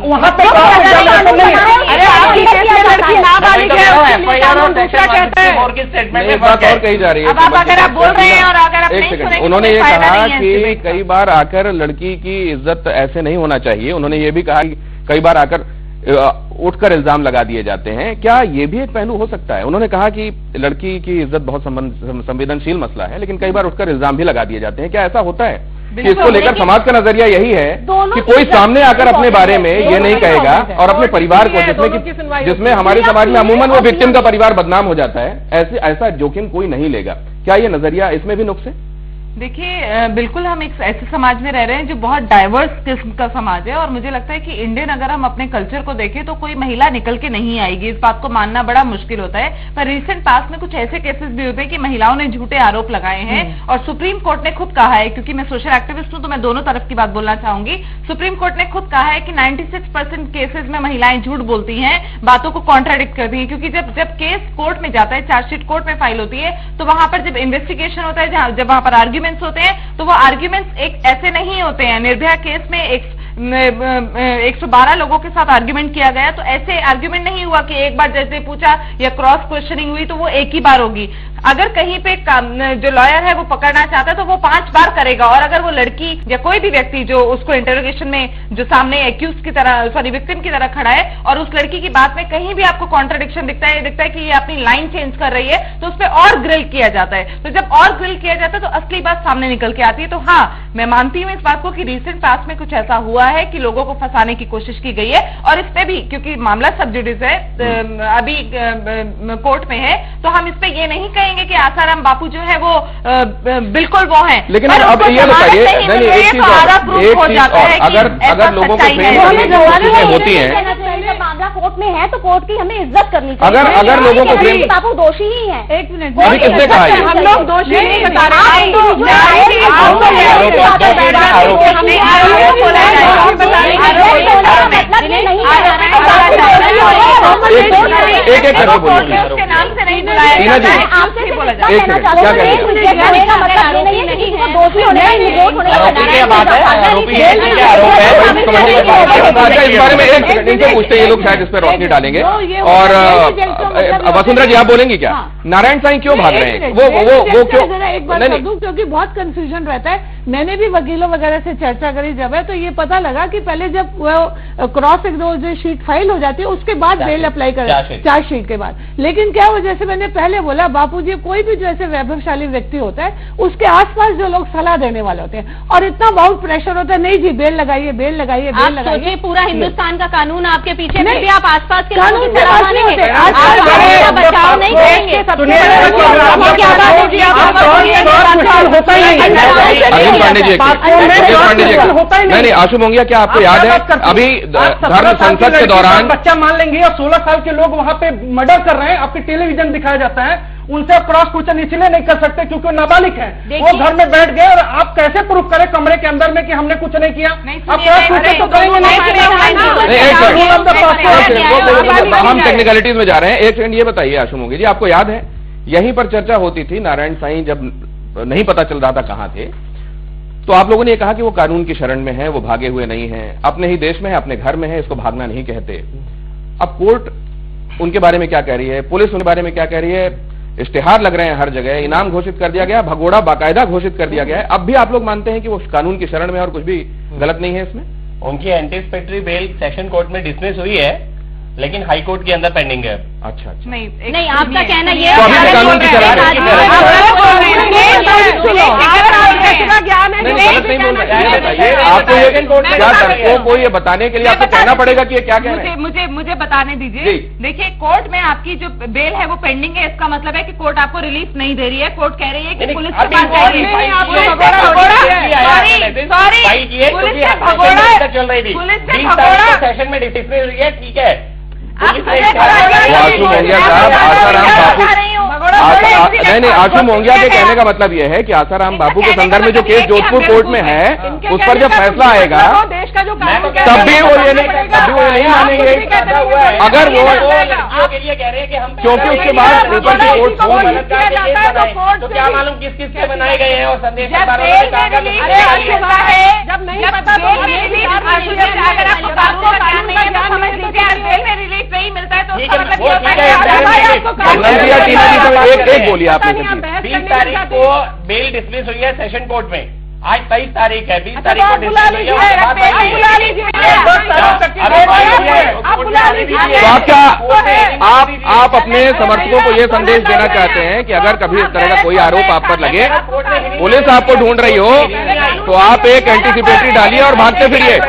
वहाँ पे बात और कही जा रही है। अब अगर आप बोल रहे हैं और अगर आप नहीं सुनेंगे, उन्होंने ये कहा कि कई बार आकर लड़की की इज्जत ऐसे नहीं होना चाहिए। उन्होंने ये भी कहा कि कई बार आकर उठकर इल्जाम लगा दिए जाते हैं। क्या ये भी एक पहलू हो सकता है? उन्होंने कहा कि लड़की की इज्जत बहुत संवेदनशील मसला है, लेकिन कई बार उठकर इल्जाम भी लगा दिए जाते हैं। क्या ऐसा होता है कि इसको लेकर समाज का नजरिया यही है कि कोई सामने आकर अपने बारे में ये नहीं कहेगा और अपने परिवार को, जिसमें हमारे समाज में अमूमन वो विक्टिम का परिवार बदनाम हो जाता है, ऐसा जोखिम कोई नहीं लेगा? क्या ये नजरिया, इसमें भी नुक्स है? देखिए, बिल्कुल हम एक ऐसे समाज में रह रहे हैं जो बहुत डाइवर्स किस्म का समाज है, और मुझे लगता है कि इंडियन, अगर हम अपने कल्चर को देखें तो कोई महिला निकल के नहीं आएगी, इस बात को मानना बड़ा मुश्किल होता है। पर रिसेंट पास में कुछ ऐसे केसेस भी होते हैं कि महिलाओं ने झूठे आरोप लगाए हैं, और सुप्रीम कोर्ट ने खुद कहा है, क्योंकि मैं सोशल एक्टिविस्ट हूं तो मैं दोनों तरफ की बात बोलना चाहूंगी, सुप्रीम कोर्ट ने खुद कहा है कि 96% केसेस में महिलाएं झूठ बोलती हैं, बातों को कॉन्ट्राडिक्ट करती हैं। क्योंकि जब केस कोर्ट में जाता है, चार्जशीट कोर्ट में फाइल होती है, तो वहां पर जब इन्वेस्टिगेशन होता है, जब वहां पर आर्ग्यूमेंट्स होते हैं, तो वो आर्ग्यूमेंट्स एक ऐसे नहीं होते हैं। निर्भया केस में 112 लोगों के साथ आर्ग्यूमेंट किया गया, तो ऐसे आर्ग्यूमेंट नहीं हुआ कि एक बार जैसे पूछा या क्रॉस क्वेश्चनिंग हुई तो वो एक ही बार होगी। अगर कहीं पे जो लॉयर है वो पकड़ना चाहता है तो वो 5 बार करेगा, और अगर वो लड़की या कोई भी व्यक्ति जो उसको इंटरोगेशन में जो सामने एक्यूज की तरह, सॉरी विक्टिम की तरह खड़ा है, और उस लड़की की बात में कहीं भी आपको कॉन्ट्रडिक्शन दिखता है कि ये अपनी लाइन चेंज कर रही है, तो उस पर और ग्रिल किया जाता है। तो जब और ग्रिल किया जाता है तो असली बात सामने निकल के आती है। तो हाँ, मैं मानती हूँ इस बात को कि रिसेंट पास्ट में कुछ ऐसा हुआ है कि लोगों को फंसाने की कोशिश की गई है, और इस पे भी, क्योंकि मामला सब जुडिस है, अभी कोर्ट में है, तो हम इस पे ये नहीं कहेंगे कि आसाराम बापू जो है वो बिल्कुल वो है। लेकिन अब ये बताइए, एक चीज अगर लोगों को फ्रेम होती है, मामला कोर्ट में है तो कोर्ट की हमें इज्जत करनी चाहिए। अगर लोगों को फ्रेम, बापू दोषी ही है। एक मिनट, अभी किसने कहा है? हम लोग दोषी नहीं बता रहे। एक एक करके बोलिए। उसके नाम से नहीं बुलाया टीना जी, आपसे बोला एक सेकंड, क्या कह रही है? इस बारे में एक सेकंड इनसे पूछते हैं, ये लोग शायद आज इस पर रोशनी डालेंगे। और वसुंधरा जी, आप बोलेंगी क्या? नारायण साईं क्यों भाग रहे हैं? वो क्यों? एक बात कर दूं, क्योंकि बहुत कंफ्यूजन रहता है। मैंने भी वकीलों वगैरह से चर्चा करी जब है, तो ये पता लगा कि पहले जब वो क्रॉस जो शीट फाइल हो जाती है उसके बाद बेल अप्लाई कर, चार्जशीट के बाद। लेकिन क्या हो, जैसे मैंने पहले बोला, बापूजी कोई भी जैसे वैभवशाली व्यक्ति होता है उसके आसपास जो लोग सलाह देने वाले होते हैं, और इतना बहुत प्रेशर होता है, नहीं जी बेल लगाइए, बेल लगाइए, बेल लगाइए। पूरा हिंदुस्तान का कानून आपके पीछे, नहीं भी आप आसपास के कानून से बचाव नहीं करेंगे। नहीं, आशु मोंगिया, क्या आपको याद है अभी धर्म संसद के दौरान बच्चा मान लेंगे और 16 साल के लोग वहां पे मर्डर कर रहे हैं, आपके टेलीविजन दिखाया जाता है, उनसे क्रॉस क्वेश्चन इसलिए नहीं कर सकते क्योंकि वो नाबालिग है, वो घर में बैठ गए, और आप कैसे प्रूफ करें कमरे के अंदर में कि हमने कुछ नहीं किया? आप क्रॉस क्वेश्चन तो करेंगे नहीं। हम टेक्निकलिटीज में जा रहे हैं। एक सेकंड, ये बताइए आशु मोंगिया जी, आपको याद है यहीं पर चर्चा होती थी, नारायण साईं जब नहीं पता चल रहा था कहां थे, तो आप लोगों ने कहा कि वो कानून की शरण में है, वो भागे हुए नहीं हैं, अपने ही देश में है, अपने घर में है, इसको भागना नहीं कहते। अब कोर्ट उनके बारे में क्या कह रही है, पुलिस उनके बारे में क्या कह रही है, इश्तिहार लग रहे हैं हर जगह, इनाम घोषित कर दिया गया, भगोड़ा बाकायदा घोषित कर दिया गया है। अब भी आप लोग मानते हैं कि वो कानून की शरण में और कुछ भी गलत नहीं है इसमें? उनकी एंटीसिपेटरी बेल सेशन कोर्ट में डिसमिस हुई है, लेकिन हाई कोर्ट के अंदर पेंडिंग है। अच्छा, नहीं, आपका कहना ये तो अभी कानून की शरण में आपको ये कोई ये बताने के लिए आपको कहना पड़ेगा कि ये क्या कह रहे हैं? मुझे बताने दीजिए। देखिए, कोर्ट में आपकी जो बेल है वो पेंडिंग है, इसका मतलब है कि कोर्ट आपको रिलीफ नहीं दे रही है। कोर्ट कह रही है कि पुलिस के पास जाइए। सेशन में डिसिप्लिन हुई है, ठीक है। आशु मोंगिया साहब, आसाराम बापू, नहीं, आशु मोंगिया के कहने का मतलब यह है कि आसाराम बापू के संदर्भ में जो केस जोधपुर कोर्ट में है, उस पर जब फैसला आएगा तब भी वो ये नहीं मानेंगे अगर वो लड़कियों के लिए कह रहे हैं कि हम, क्योंकि उसके बाद ऊपर की कोर्ट तो क्या मालूम किस किस के बनाए गए हैं, और संदेश नहीं मिलता है तो एक बोलिए आपने। 20 तारीख को बेल डिसमिस हुई है सेशन कोर्ट में, आज 23 तारीख है, 20 तारीख को डिसमिस हुई है। तो आप क्या आप अपने समर्थकों को ये संदेश देना चाहते हैं कि अगर कभी इस तरह का कोई आरोप आप पर लगे, पुलिस आपको ढूंढ रही हो, तो आप एक एंटीसिपेटरी डालिए और भागते फिरिए?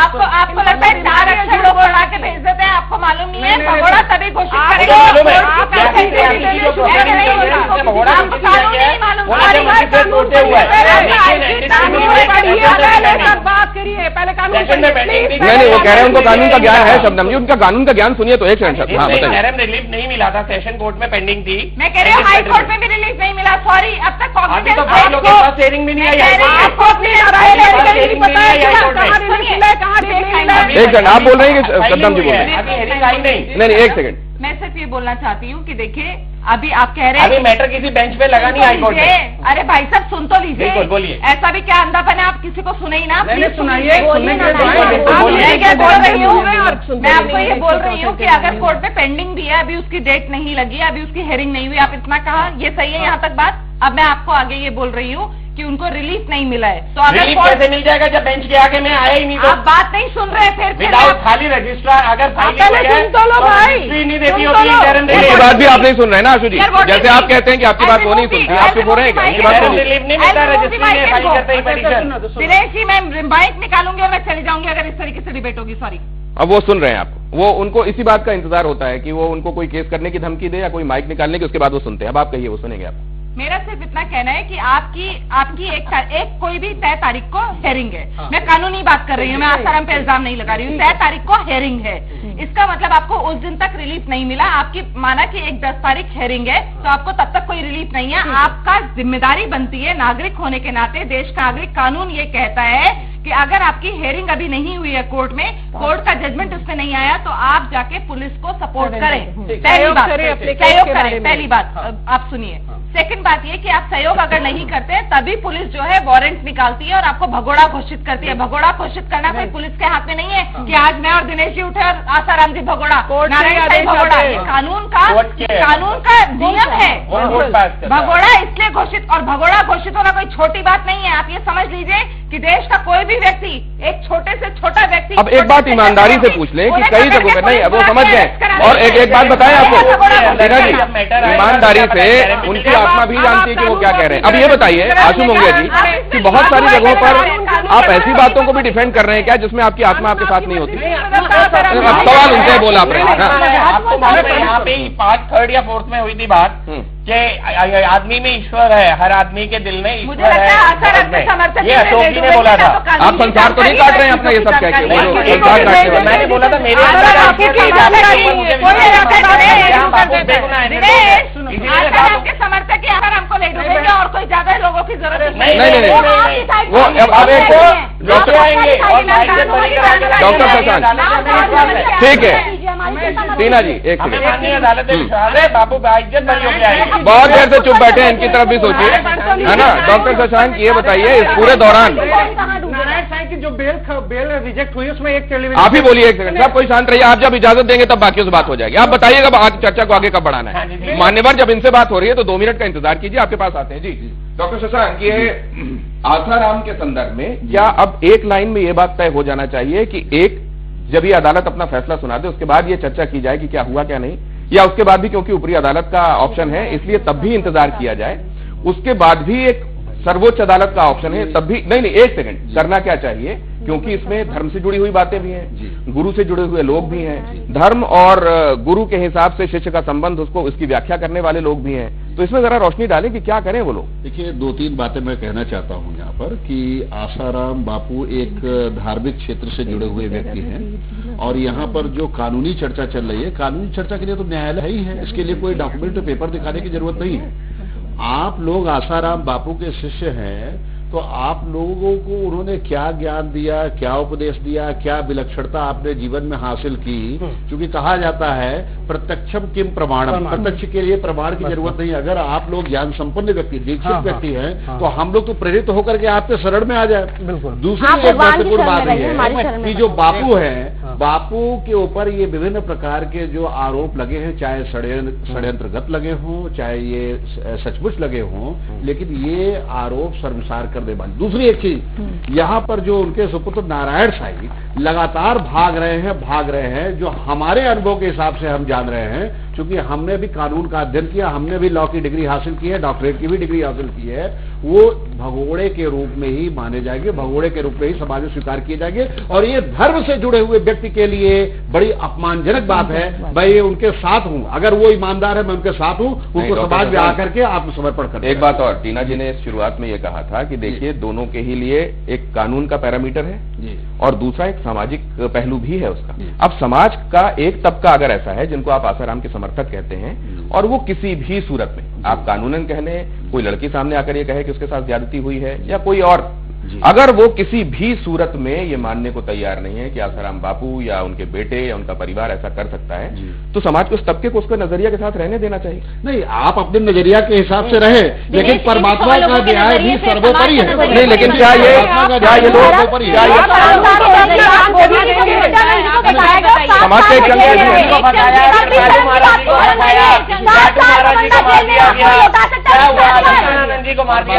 आपको लगता है 4 अक्षर लोग उड़ा के भेज देते हैं, आपको मालूम नहीं है? भगोड़ा तभी घोषित करेगा। नहीं, वो कह रहे हैं उनको कानून का ज्ञान है। शब्दम जी, उनका कानून का ज्ञान सुनिए तो एक सेकंड। हाँ, बताइए। रिलीफ नहीं मिला था, सेशन कोर्ट में पेंडिंग थी। मैं कह रही हूँ हाई कोर्ट में भी रिलीफ नहीं मिला। सॉरी, अब तक अभी तो भाई लोग के पास हेयरिंग भी नहीं आई। एक सेकंड, आप बोल रहे हैं कि शब्दम जी बोल रहे हैं? अभी हेयरिंग आई नहीं, एक सेकंड। मैं सिर्फ ये बोलना चाहती हूँ कि देखिए, अभी आप कह रहे हैं अभी मैटर किसी बेंच पे लगा नहीं हाई कोर्ट में। अरे भाई साहब, सुन तो लीजिए। बिल्कुल, बोलिए। ऐसा भी क्या अंधापन है, आप किसी को सुने ही ना? प्लीज सुनाइए। मैं क्या बोल रही हूँ, मैं आपको ये बोल रही हूँ कि अगर कोर्ट में पेंडिंग भी है, अभी उसकी डेट नहीं लगी, अभी उसकी हेयरिंग नहीं हुई, आप इतना कहा, ये सही है यहाँ तक बात? अब मैं आपको आगे ये बोल रही हूँ कि उनको रिलीफ नहीं मिला है, तो अगर रिलीफ कैसे मिल जाएगा जब बेंच के आगे में आया ही नहीं? आप बात नहीं सुन रहे, फिर विदाउट खाली रजिस्ट्रार अगर रजिस्ट्री नहीं देती होती, उनकी बात भी आप नहीं सुन रहे ना आशु जी? जैसे आप कहते हैं कि आपकी बात वो नहीं सुनती, आप चुप हो रहे हैं क्या? उनकी बात रिलीफ नहीं मिलता, रजिस्ट्री में फाइल करते ही पिटीशन। दिनेश जी, मैं बाइक निकालूंगी और मैं चली जाऊंगी अगर इस तरीके से डिबेट होगी। सॉरी। अब वो सुन रहे हैं आपको, वो उनको इसी बात का इंतजार होता है कि वो उनको कोई केस करने की धमकी दे या कोई माइक निकालने की, उसके बाद वो सुनते हैं। अब आप कहिए, वो सुनेंगे आप? मेरा सिर्फ इतना कहना है कि आपकी एक कोई भी तय तारीख को हेयरिंग है। मैं कानूनी बात कर रही हूँ, मैं आसाराम पे इल्जाम नहीं लगा रही हूँ। तय तारीख को हेयरिंग है, इसका मतलब आपको उस दिन तक रिलीफ नहीं मिला। आपकी माना कि 10 तारीख हेयरिंग है, तो आपको तब तक कोई रिलीफ नहीं है। आपका जिम्मेदारी बनती है नागरिक होने के नाते, देश का नागरिक, कानून ये कहता है कि अगर आपकी हेयरिंग अभी नहीं हुई है कोर्ट में, कोर्ट का जजमेंट उस पर नहीं आया, तो आप जाके पुलिस को सपोर्ट करें। पहली बात, सहयोग करें। पहली बात आप सुनिए। सेकंड बात ये कि आप सहयोग अगर नहीं करते तभी पुलिस जो है वारंट निकालती है और आपको भगोड़ा घोषित करती है। भगोड़ा घोषित करना कोई पुलिस के हाथ में नहीं है कि आज मैं और दिनेश जी उठे और आसाराम जी भगोड़ा, नारायण साईं भगोड़ा। ये कानून का नियम है। भगोड़ा इसलिए घोषित, और भगोड़ा घोषित होना कोई छोटी बात नहीं है। आप ये समझ लीजिए कि देश का कोई भी व्यक्ति, एक छोटे से छोटा व्यक्ति। अब एक बात ईमानदारी से पूछ लें कि कई जगहों पे नहीं, अब वो समझ गए। और एक बात बताएं आपको मीना जी, ईमानदारी से उनकी आत्मा भी जानती है कि वो क्या कह रहे हैं। अब ये बताइए आशु मोंगिया जी कि बहुत सारी जगहों पर आप ऐसी बातों को भी डिफेंड कर रहे हैं क्या जिसमें आपकी आत्मा आपके साथ नहीं होती? अब सवाल उनसे बोला आपने। आपको मालूम है यहाँ पे 5 3rd या 4th में हुई थी बात कि आदमी में ईश्वर है, हर आदमी के दिल में ईश्वर है। ये अशोक जी ने बोला था। आप संसार तो नहीं काट रहे हैं अपना ये सब कह के? संसार काटने वाले मैंने बोला था मेरे आपके समर्थक अगर हमको ले डूबेंगे और कोई ज्यादा लोगों की जरूरत नहीं। वो अब एक डॉक्टर आएंगे डॉक्टर शशांक, ठीक है टीना जी एक सेकंड, बापू बहुत देर से चुप बैठे हैं, इनकी तरफ भी सोचिए, है ना। डॉक्टर शशांक ये बताइए इस पूरे दौरान नारायण साईं की जो बेल रिजेक्ट हुई उसमें एक टेलीविजन, आप ही बोलिए एक सेकंड, सब कोई शांत रहिए। आप जब इजाजत देंगे तब बाकियों से बात हो जाएगी। आप बताइएगा आज चर्चा को आगे कब बढ़ाना है। मान्यवर जब इनसे बात हो रही है तो 2 मिनट का इंतजार कीजिए, आपके पास आते हैं। जी डॉक्टर शशांक, ये आसाराम के संदर्भ में क्या अब एक लाइन में ये बात तय हो जाना चाहिए कि एक जब ये अदालत अपना फैसला सुना दे उसके बाद ये चर्चा की जाए कि क्या हुआ क्या नहीं, या उसके बाद भी क्योंकि ऊपरी अदालत का ऑप्शन है इसलिए तब भी इंतजार किया जाए, उसके बाद भी एक सर्वोच्च अदालत का ऑप्शन है तब भी नहीं, एक सेकंड, करना क्या चाहिए क्योंकि इसमें धर्म से जुड़ी हुई बातें भी हैं, गुरु से जुड़े हुए लोग भी हैं, धर्म और गुरु के हिसाब से शिष्य का संबंध उसको इसकी व्याख्या करने वाले लोग भी हैं, तो इसमें जरा रोशनी डालें कि क्या करें वो लोग। देखिए 2-3 बातें मैं कहना चाहता हूं यहाँ पर कि आसाराम बापू एक धार्मिक क्षेत्र से जुड़े हुए व्यक्ति हैं और यहाँ पर जो कानूनी चर्चा चल रही है, कानूनी चर्चा के लिए तो न्यायालय ही है, इसके लिए कोई डॉक्यूमेंट पेपर दिखाने की जरूरत नहीं है। आप लोग आसाराम बापू के शिष्य हैं तो आप लोगों को उन्होंने क्या ज्ञान दिया, क्या उपदेश दिया, क्या विलक्षणता आपने जीवन में हासिल की, क्योंकि कहा जाता है प्रत्यक्षम किम प्रमाणम, प्रत्यक्ष के लिए प्रमाण की जरूरत नहीं। अगर आप लोग ज्ञान संपन्न व्यक्ति, दीक्षित व्यक्ति हैं तो हम लोग तो प्रेरित होकर के आपके शरण में आ जाए। दूसरी एक महत्वपूर्ण बात है कि जो बापू है, बापू के ऊपर ये विभिन्न प्रकार के जो आरोप लगे हैं, चाहे षड्यंत्रगत लगे हों, चाहे ये सचमुच लगे हों, लेकिन ये आरोप शर्मसार कर दे। दूसरी एक चीज, यहाँ पर जो उनके सुपुत्र नारायण साईं लगातार भाग रहे हैं, जो हमारे अनुभव के हिसाब से हम जान रहे हैं, क्योंकि हमने भी कानून का अध्ययन किया, हमने भी लॉ की डिग्री हासिल की है, डॉक्टरेट की भी डिग्री हासिल की है, वो भगोड़े के रूप में ही माने जाएंगे, भगोड़े के रूप में ही समाज में स्वीकार किए जाएंगे। और ये धर्म से जुड़े हुए व्यक्ति के लिए बड़ी अपमानजनक बात है। भाई उनके साथ हूं, अगर वो ईमानदार है मैं उनके साथ हूं, उनको समाज में आकर के आत्मसमर्पण कर। एक बात और, टीना जी ने शुरुआत में ये कहा था कि देखिए दोनों के ही लिए एक कानून का पैरामीटर है और दूसरा एक सामाजिक पहलू भी है उसका। अब समाज का एक तबका अगर ऐसा है जिनको आप आसाराम के समर्थक कहते हैं और वो किसी भी सूरत में, आप कानूनन कह लें, कोई लड़की सामने आकर ये कहे कि उसके साथ ज्यादती हुई है या कोई और, अगर वो किसी भी सूरत में ये मानने को तैयार नहीं है कि आसाराम बापू या उनके बेटे या उनका परिवार ऐसा कर सकता है, तो समाज को उस तबके को उसके नजरिया के साथ रहने देना चाहिए। नहीं, आप अपने नजरिया के हिसाब से रहे, लेकिन परमात्मा का न्याय भी सर्वोपरि है। नहीं, लेकिन क्या ये समाज का एक जी को मार दिया है,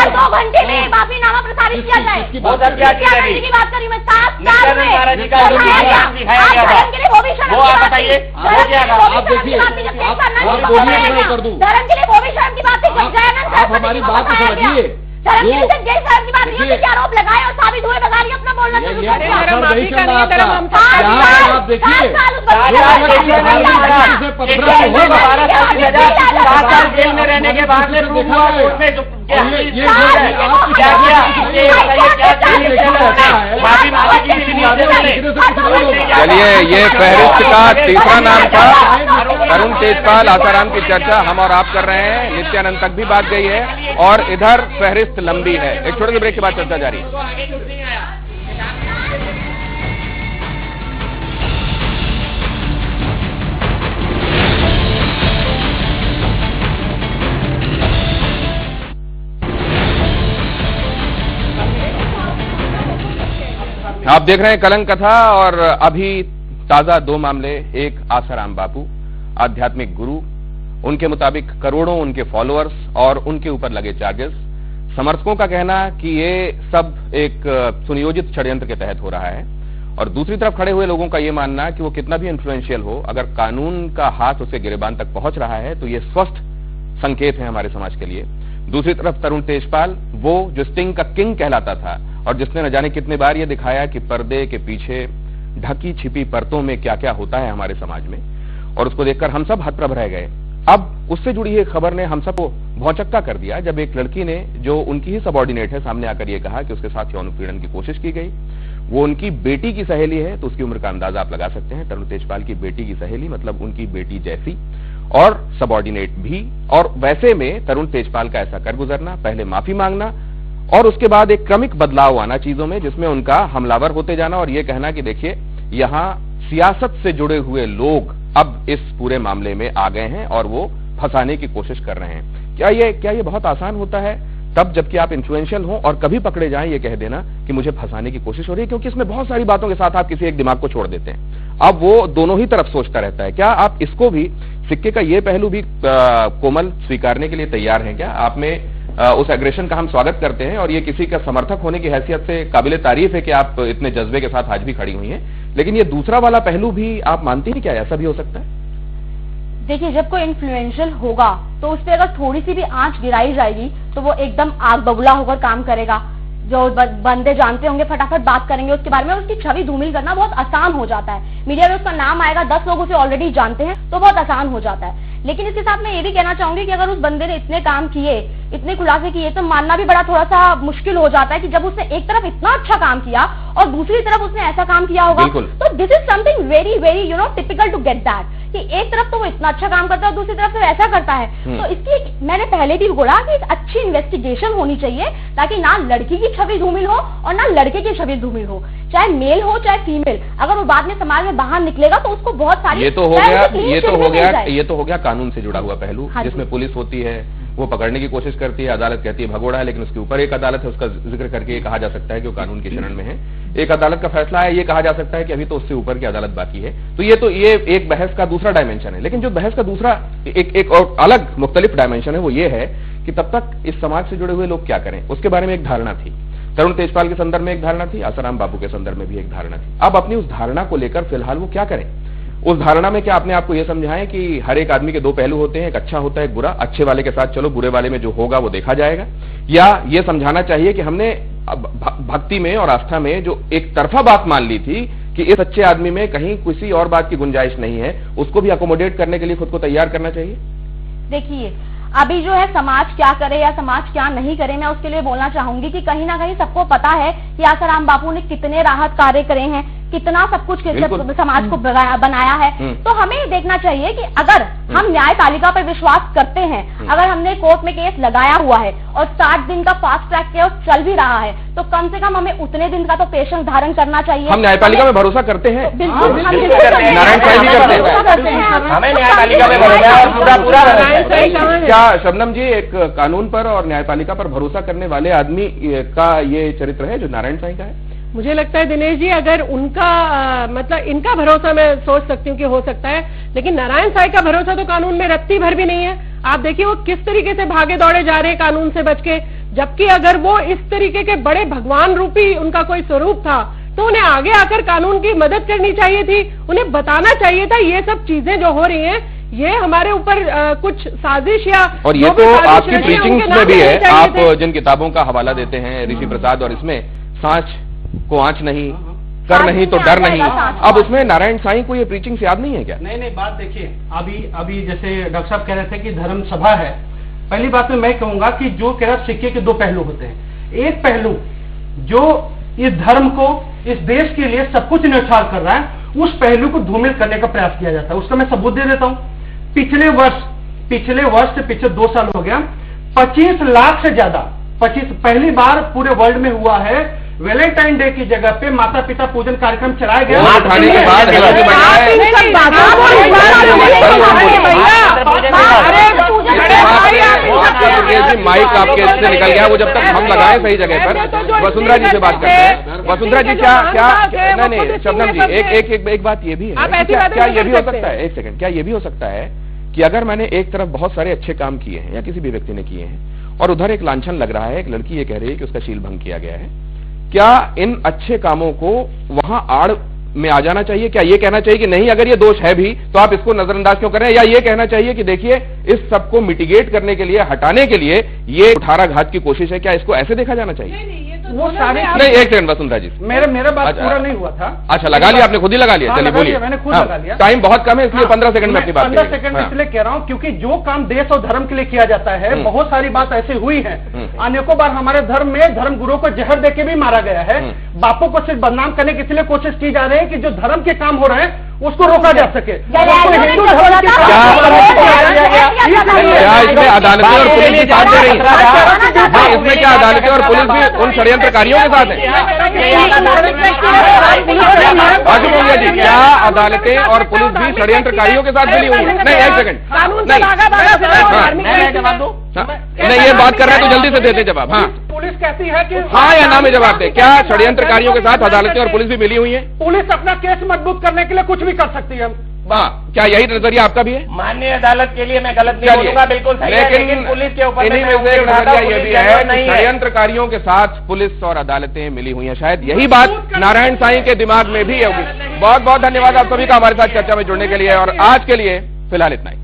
2 घंटे में माफीनामा प्रसारित किया जाए। की बात करी मैं 7 साल में वो आप बताइए, आप देखिए, धर्म के लिए वो भी शर्म की बात थी जब जयानंद आप हमारी बात को समझिए। धर्म के लिए जय शर्म की बात नहीं है, आरोप लगाए और साबित हुए बता रही अपना बोलना शुरू कर दिया। आप देखिए जेल में रहने के बाद चलिए, ये फहरिस्त का तीसरा नाम था तरुण तेजपाल आसाराम की चर्चा हम और आप कर रहे हैं, नित्यानंद तक भी बात गई है और इधर फहरिस्त लंबी है। एक छोटे से ब्रेक के बाद चर्चा जारी है। आप देख रहे हैं कलंक कथा और अभी ताजा दो मामले। एक आसाराम बापू, आध्यात्मिक गुरु, उनके मुताबिक करोड़ों उनके फॉलोअर्स और उनके ऊपर लगे चार्जेस। समर्थकों का कहना कि ये सब एक सुनियोजित षड्यंत्र के तहत हो रहा है और दूसरी तरफ खड़े हुए लोगों का ये मानना कि वो कितना भी इन्फ्लुएंशियल हो, अगर कानून का हाथ उसे गिरेबान तक पहुंच रहा है तो ये स्वस्थ संकेत है हमारे समाज के लिए। दूसरी तरफ तरुण तेजपाल, वो जो स्टिंग का किंग कहलाता था और जिसने न जाने कितने बार ये दिखाया कि पर्दे के पीछे ढकी छिपी परतों में क्या क्या होता है हमारे समाज में, और उसको देखकर हम सब हतप्रभ रह गए। अब उससे जुड़ी एक खबर ने हम सबको भौचक्का कर दिया जब एक लड़की ने, जो उनकी ही सबऑर्डिनेट है, सामने आकर ये कहा कि उसके साथ यौन उत्पीड़न की कोशिश की गई। वो उनकी बेटी की सहेली है, तो उसकी उम्र का अंदाजा आप लगा सकते हैं। तरुण तेजपाल की बेटी की सहेली मतलब उनकी बेटी जैसी और सबऑर्डिनेट भी। और वैसे में तरुण तेजपाल का ऐसा कर गुजरना, पहले माफी मांगना और उसके बाद एक क्रमिक बदलाव आना चीजों में, जिसमें उनका हमलावर होते जाना और ये कहना कि देखिए यहां सियासत से जुड़े हुए लोग अब इस पूरे मामले में आ गए हैं और वो फंसाने की कोशिश कर रहे हैं। क्या ये बहुत आसान होता है तब जबकि आप इन्फ्लुएंशियल हो और कभी पकड़े जाएं ये कह देना कि मुझे फंसाने की कोशिश हो रही है, क्योंकि इसमें बहुत सारी बातों के साथ आप किसी एक दिमाग को छोड़ देते हैं। अब वो दोनों ही तरफ सोचता रहता है। क्या आप इसको भी, सिक्के का ये पहलू भी कोमल स्वीकारने के लिए तैयार हैं क्या? आप में उस एग्रेशन का हम स्वागत करते हैं और ये किसी का समर्थक होने की हैसियत से काबिले तारीफ है कि आप इतने जज्बे के साथ आज भी खड़ी हुई हैं, लेकिन ये दूसरा वाला पहलू भी आप मानती हैं क्या ऐसा भी हो सकता है? देखिए, जब कोई इन्फ्लुएंशियल होगा तो उस पर अगर थोड़ी सी भी आंच गिराई जाएगी तो वो एकदम आग बबूला होकर काम करेगा। जो बंदे जानते होंगे फटाफट बात करेंगे उसके बारे में, उसकी छवि धूमिल करना बहुत आसान हो जाता है। मीडिया में उसका नाम आएगा, 10 लोग उसे ऑलरेडी जानते हैं तो बहुत आसान हो जाता है। लेकिन इसके साथ मैं ये भी कहना चाहूंगी कि अगर उस बंदे ने इतने काम किए, इतने खुलासे किए, तो मानना भी बड़ा थोड़ा सा मुश्किल हो जाता है कि जब उसने एक तरफ इतना अच्छा काम किया और दूसरी तरफ उसने ऐसा काम किया होगा, तो this is something very very typical to get that, कि एक तरफ तो वो इतना अच्छा काम करता है और दूसरी तरफ तो ऐसा करता है। तो इसकी मैंने पहले भी बोला कि एक अच्छी इन्वेस्टिगेशन होनी चाहिए ताकि ना लड़की की छवि धूमिल हो और ना लड़के की छवि धूमिल हो, चाहे मेल हो चाहे फीमेल। अगर वो बाद में समाज में बाहर निकलेगा तो उसको बहुत सारी, ये तो हो गया कानून से जुड़ा हुआ पहलू, जिसमें पुलिस होती है, वो पकड़ने की कोशिश करती है, अदालत कहती है भगोड़ा है, लेकिन उसके ऊपर एक अदालत है, उसका जिक्र करके ये कहा जा सकता है कि वो कानून की शरण में है। एक अदालत का फैसला है, ये कहा जा सकता है कि अभी तो उससे ऊपर की अदालत बाकी है। तो ये एक बहस का दूसरा डायमेंशन है। लेकिन जो बहस का दूसरा एक और अलग मुख्तलिफ डायमेंशन है वो ये है कि तब तक इस समाज से जुड़े हुए लोग क्या करें, उसके बारे में एक धारणा थी। तरुण तेजपाल के संदर्भ में एक धारणा थी, आसाराम बापू के संदर्भ में भी एक धारणा थी। अब अपनी उस धारणा को लेकर फिलहाल वो क्या करें? उस धारणा में क्या अपने आपको यह समझाएं कि हर एक आदमी के दो पहलू होते हैं, एक अच्छा होता है एक बुरा, अच्छे वाले के साथ चलो, बुरे वाले में जो होगा वो देखा जाएगा? या ये समझाना चाहिए कि हमने भक्ति में और आस्था में जो एक तरफा बात मान ली थी कि इस अच्छे आदमी में कहीं किसी और बात की गुंजाइश नहीं है, उसको भी अकोमोडेट करने के लिए खुद को तैयार करना चाहिए? देखिए, अभी जो है समाज क्या करे या समाज क्या नहीं करे, मैं उसके लिए बोलना चाहूंगी कि कहीं ना कहीं सबको पता है कि आसाराम बापू ने कितने राहत कार्य करे हैं, कितना सब कुछ समाज को बनाया है। तो हमें ये देखना चाहिए कि अगर हम न्यायपालिका पर विश्वास करते हैं, अगर हमने कोर्ट में केस लगाया हुआ है और 60 दिन का फास्ट ट्रैक केस चल भी रहा है, तो कम से कम हमें उतने दिन का तो पेशेंस धारण करना चाहिए। हम न्यायपालिका में भरोसा करते हैं, बिल्कुल नारायण साईं भी करते हैं, हमें न्यायपालिका में भरोसा है और पूरा क्या शबनम जी एक कानून पर और न्यायपालिका पर भरोसा करने वाले आदमी का ये चरित्र है जो नारायण साईं का है? मुझे लगता है दिनेश जी, अगर उनका मतलब इनका भरोसा मैं सोच सकती हूँ कि हो सकता है, लेकिन नारायण साईं का भरोसा तो कानून में रत्ती भर भी नहीं है। आप देखिए वो किस तरीके से भागे दौड़े जा रहे हैं कानून से बच के, जबकि अगर वो इस तरीके के बड़े भगवान रूपी उनका कोई स्वरूप था तो उन्हें आगे आकर कानून की मदद करनी चाहिए थी, उन्हें बताना चाहिए था ये सब चीजें जो हो रही हैं ये हमारे ऊपर कुछ साजिश या, और ये तो आपकी प्रीचिंग्स में भी है। आप जिन किताबों का हवाला देते हैं ऋषि प्रसाद, और इसमें सांच को आंच नहीं, कर नहीं तो डर नहीं, अब उसमें नारायण साईं को ये प्रीचिंग याद नहीं है क्या? नहीं, बात देखिए, अभी जैसे डॉक्टर साहब कह रहे थे कि धर्म सभा है, पहली बात में मैं कहूंगा कि जो कह रहा सिक्के के दो पहलू होते हैं। एक पहलू जो इस धर्म को, इस देश के लिए सब कुछ न्यौछावर कर रहा है, उस पहलू को धूमिल करने का प्रयास किया जाता है। उसका मैं सबूत दे देता हूं। पिछले वर्ष से पिछले 2 साल हो गया 25 लाख से ज्यादा 25 पहली बार पूरे वर्ल्ड में हुआ है वैलेंटाइन डे की जगह पे माता पिता पूजन कार्यक्रम चलाया गया। उठाने के बाद माइक आपके इससे निकल गया, वो जब तक हम लगाए सही जगह पर। वसुंधरा जी से बात करते हैं। वसुंधरा जी क्या नहीं शबनम जी एक बात ये भी है, क्या ये भी हो सकता है, एक सेकंड, क्या ये भी हो सकता है कि अगर मैंने एक तरफ बहुत सारे अच्छे काम किए हैं या किसी भी व्यक्ति ने किए हैं और उधर एक लांछन लग रहा है, एक लड़की ये कह रही है कि उसका शील भंग किया गया है, क्या इन अच्छे कामों को वहां आड़ में आ जाना चाहिए? क्या ये कहना चाहिए कि नहीं अगर ये दोष है भी तो आप इसको नजरअंदाज क्यों कर रहे हैं, या ये कहना चाहिए कि देखिए इस सबको मिटिगेट करने के लिए, हटाने के लिए ये कुठाराघात की कोशिश है, क्या इसको ऐसे देखा जाना चाहिए? वो सारे नहीं, एक सेकंड वसुंधरा जी, मेरा बात पूरा नहीं हुआ था। अच्छा, लगा लिया आपने, खुद ही लगा लिया, चलिए बोलिए। मैंने खुद लगा लिया, टाइम बहुत कम है इसलिए 15 सेकंड में अपनी बात 15 सेकंड में इसलिए कह रहा हूँ क्योंकि जो काम देश और धर्म के लिए किया जाता है, बहुत सारी बात ऐसी हुई है। अनेकों बार हमारे धर्म में धर्म गुरुओं को जहर देके भी मारा गया है। बापू को सिर्फ बदनाम करने के इसलिए कोशिश की जा रही है कि जो धर्म के काम हो रहे हैं उसको रोका जा सके। हिंदू धर्म की क्या इसमें अदालतें और पुलिस भी साथ दे रही है? इसमें क्या अदालतें और पुलिस भी उन षड्यंत्रकारियों के साथ है? बोलिए जी, क्या अदालतें और पुलिस भी षड्यंत्रकारियों के साथ मिली हुई है? नहीं, एक सेकंड, नहीं ये बात कर रहे हैं तो जल्दी से देते जवाब। हाँ, पुलिस कहती है कि हाँ या ना में जवाब दे। क्या षड्यंत्रकारियों के साथ अदालतें और पुलिस भी मिली हुई है? पुलिस अपना केस मजबूत करने के लिए कुछ भी कर सकती है। क्या यही नजरिया आपका भी है? माननीय अदालत के लिए मैं गलत नहीं बोलूंगा, बिल्कुल सही है, लेकिन पुलिस के ऊपर इन्हीं में से एक नजरिया ये भी है कि षड्यंत्रकारियों के साथ पुलिस और अदालतें मिली हुई हैं। शायद यही बात नारायण साईं के दिमाग में भी होगी। बहुत बहुत धन्यवाद आप सभी का हमारे साथ चर्चा में जुड़ने के लिए, और आज के लिए फिलहाल इतना ही।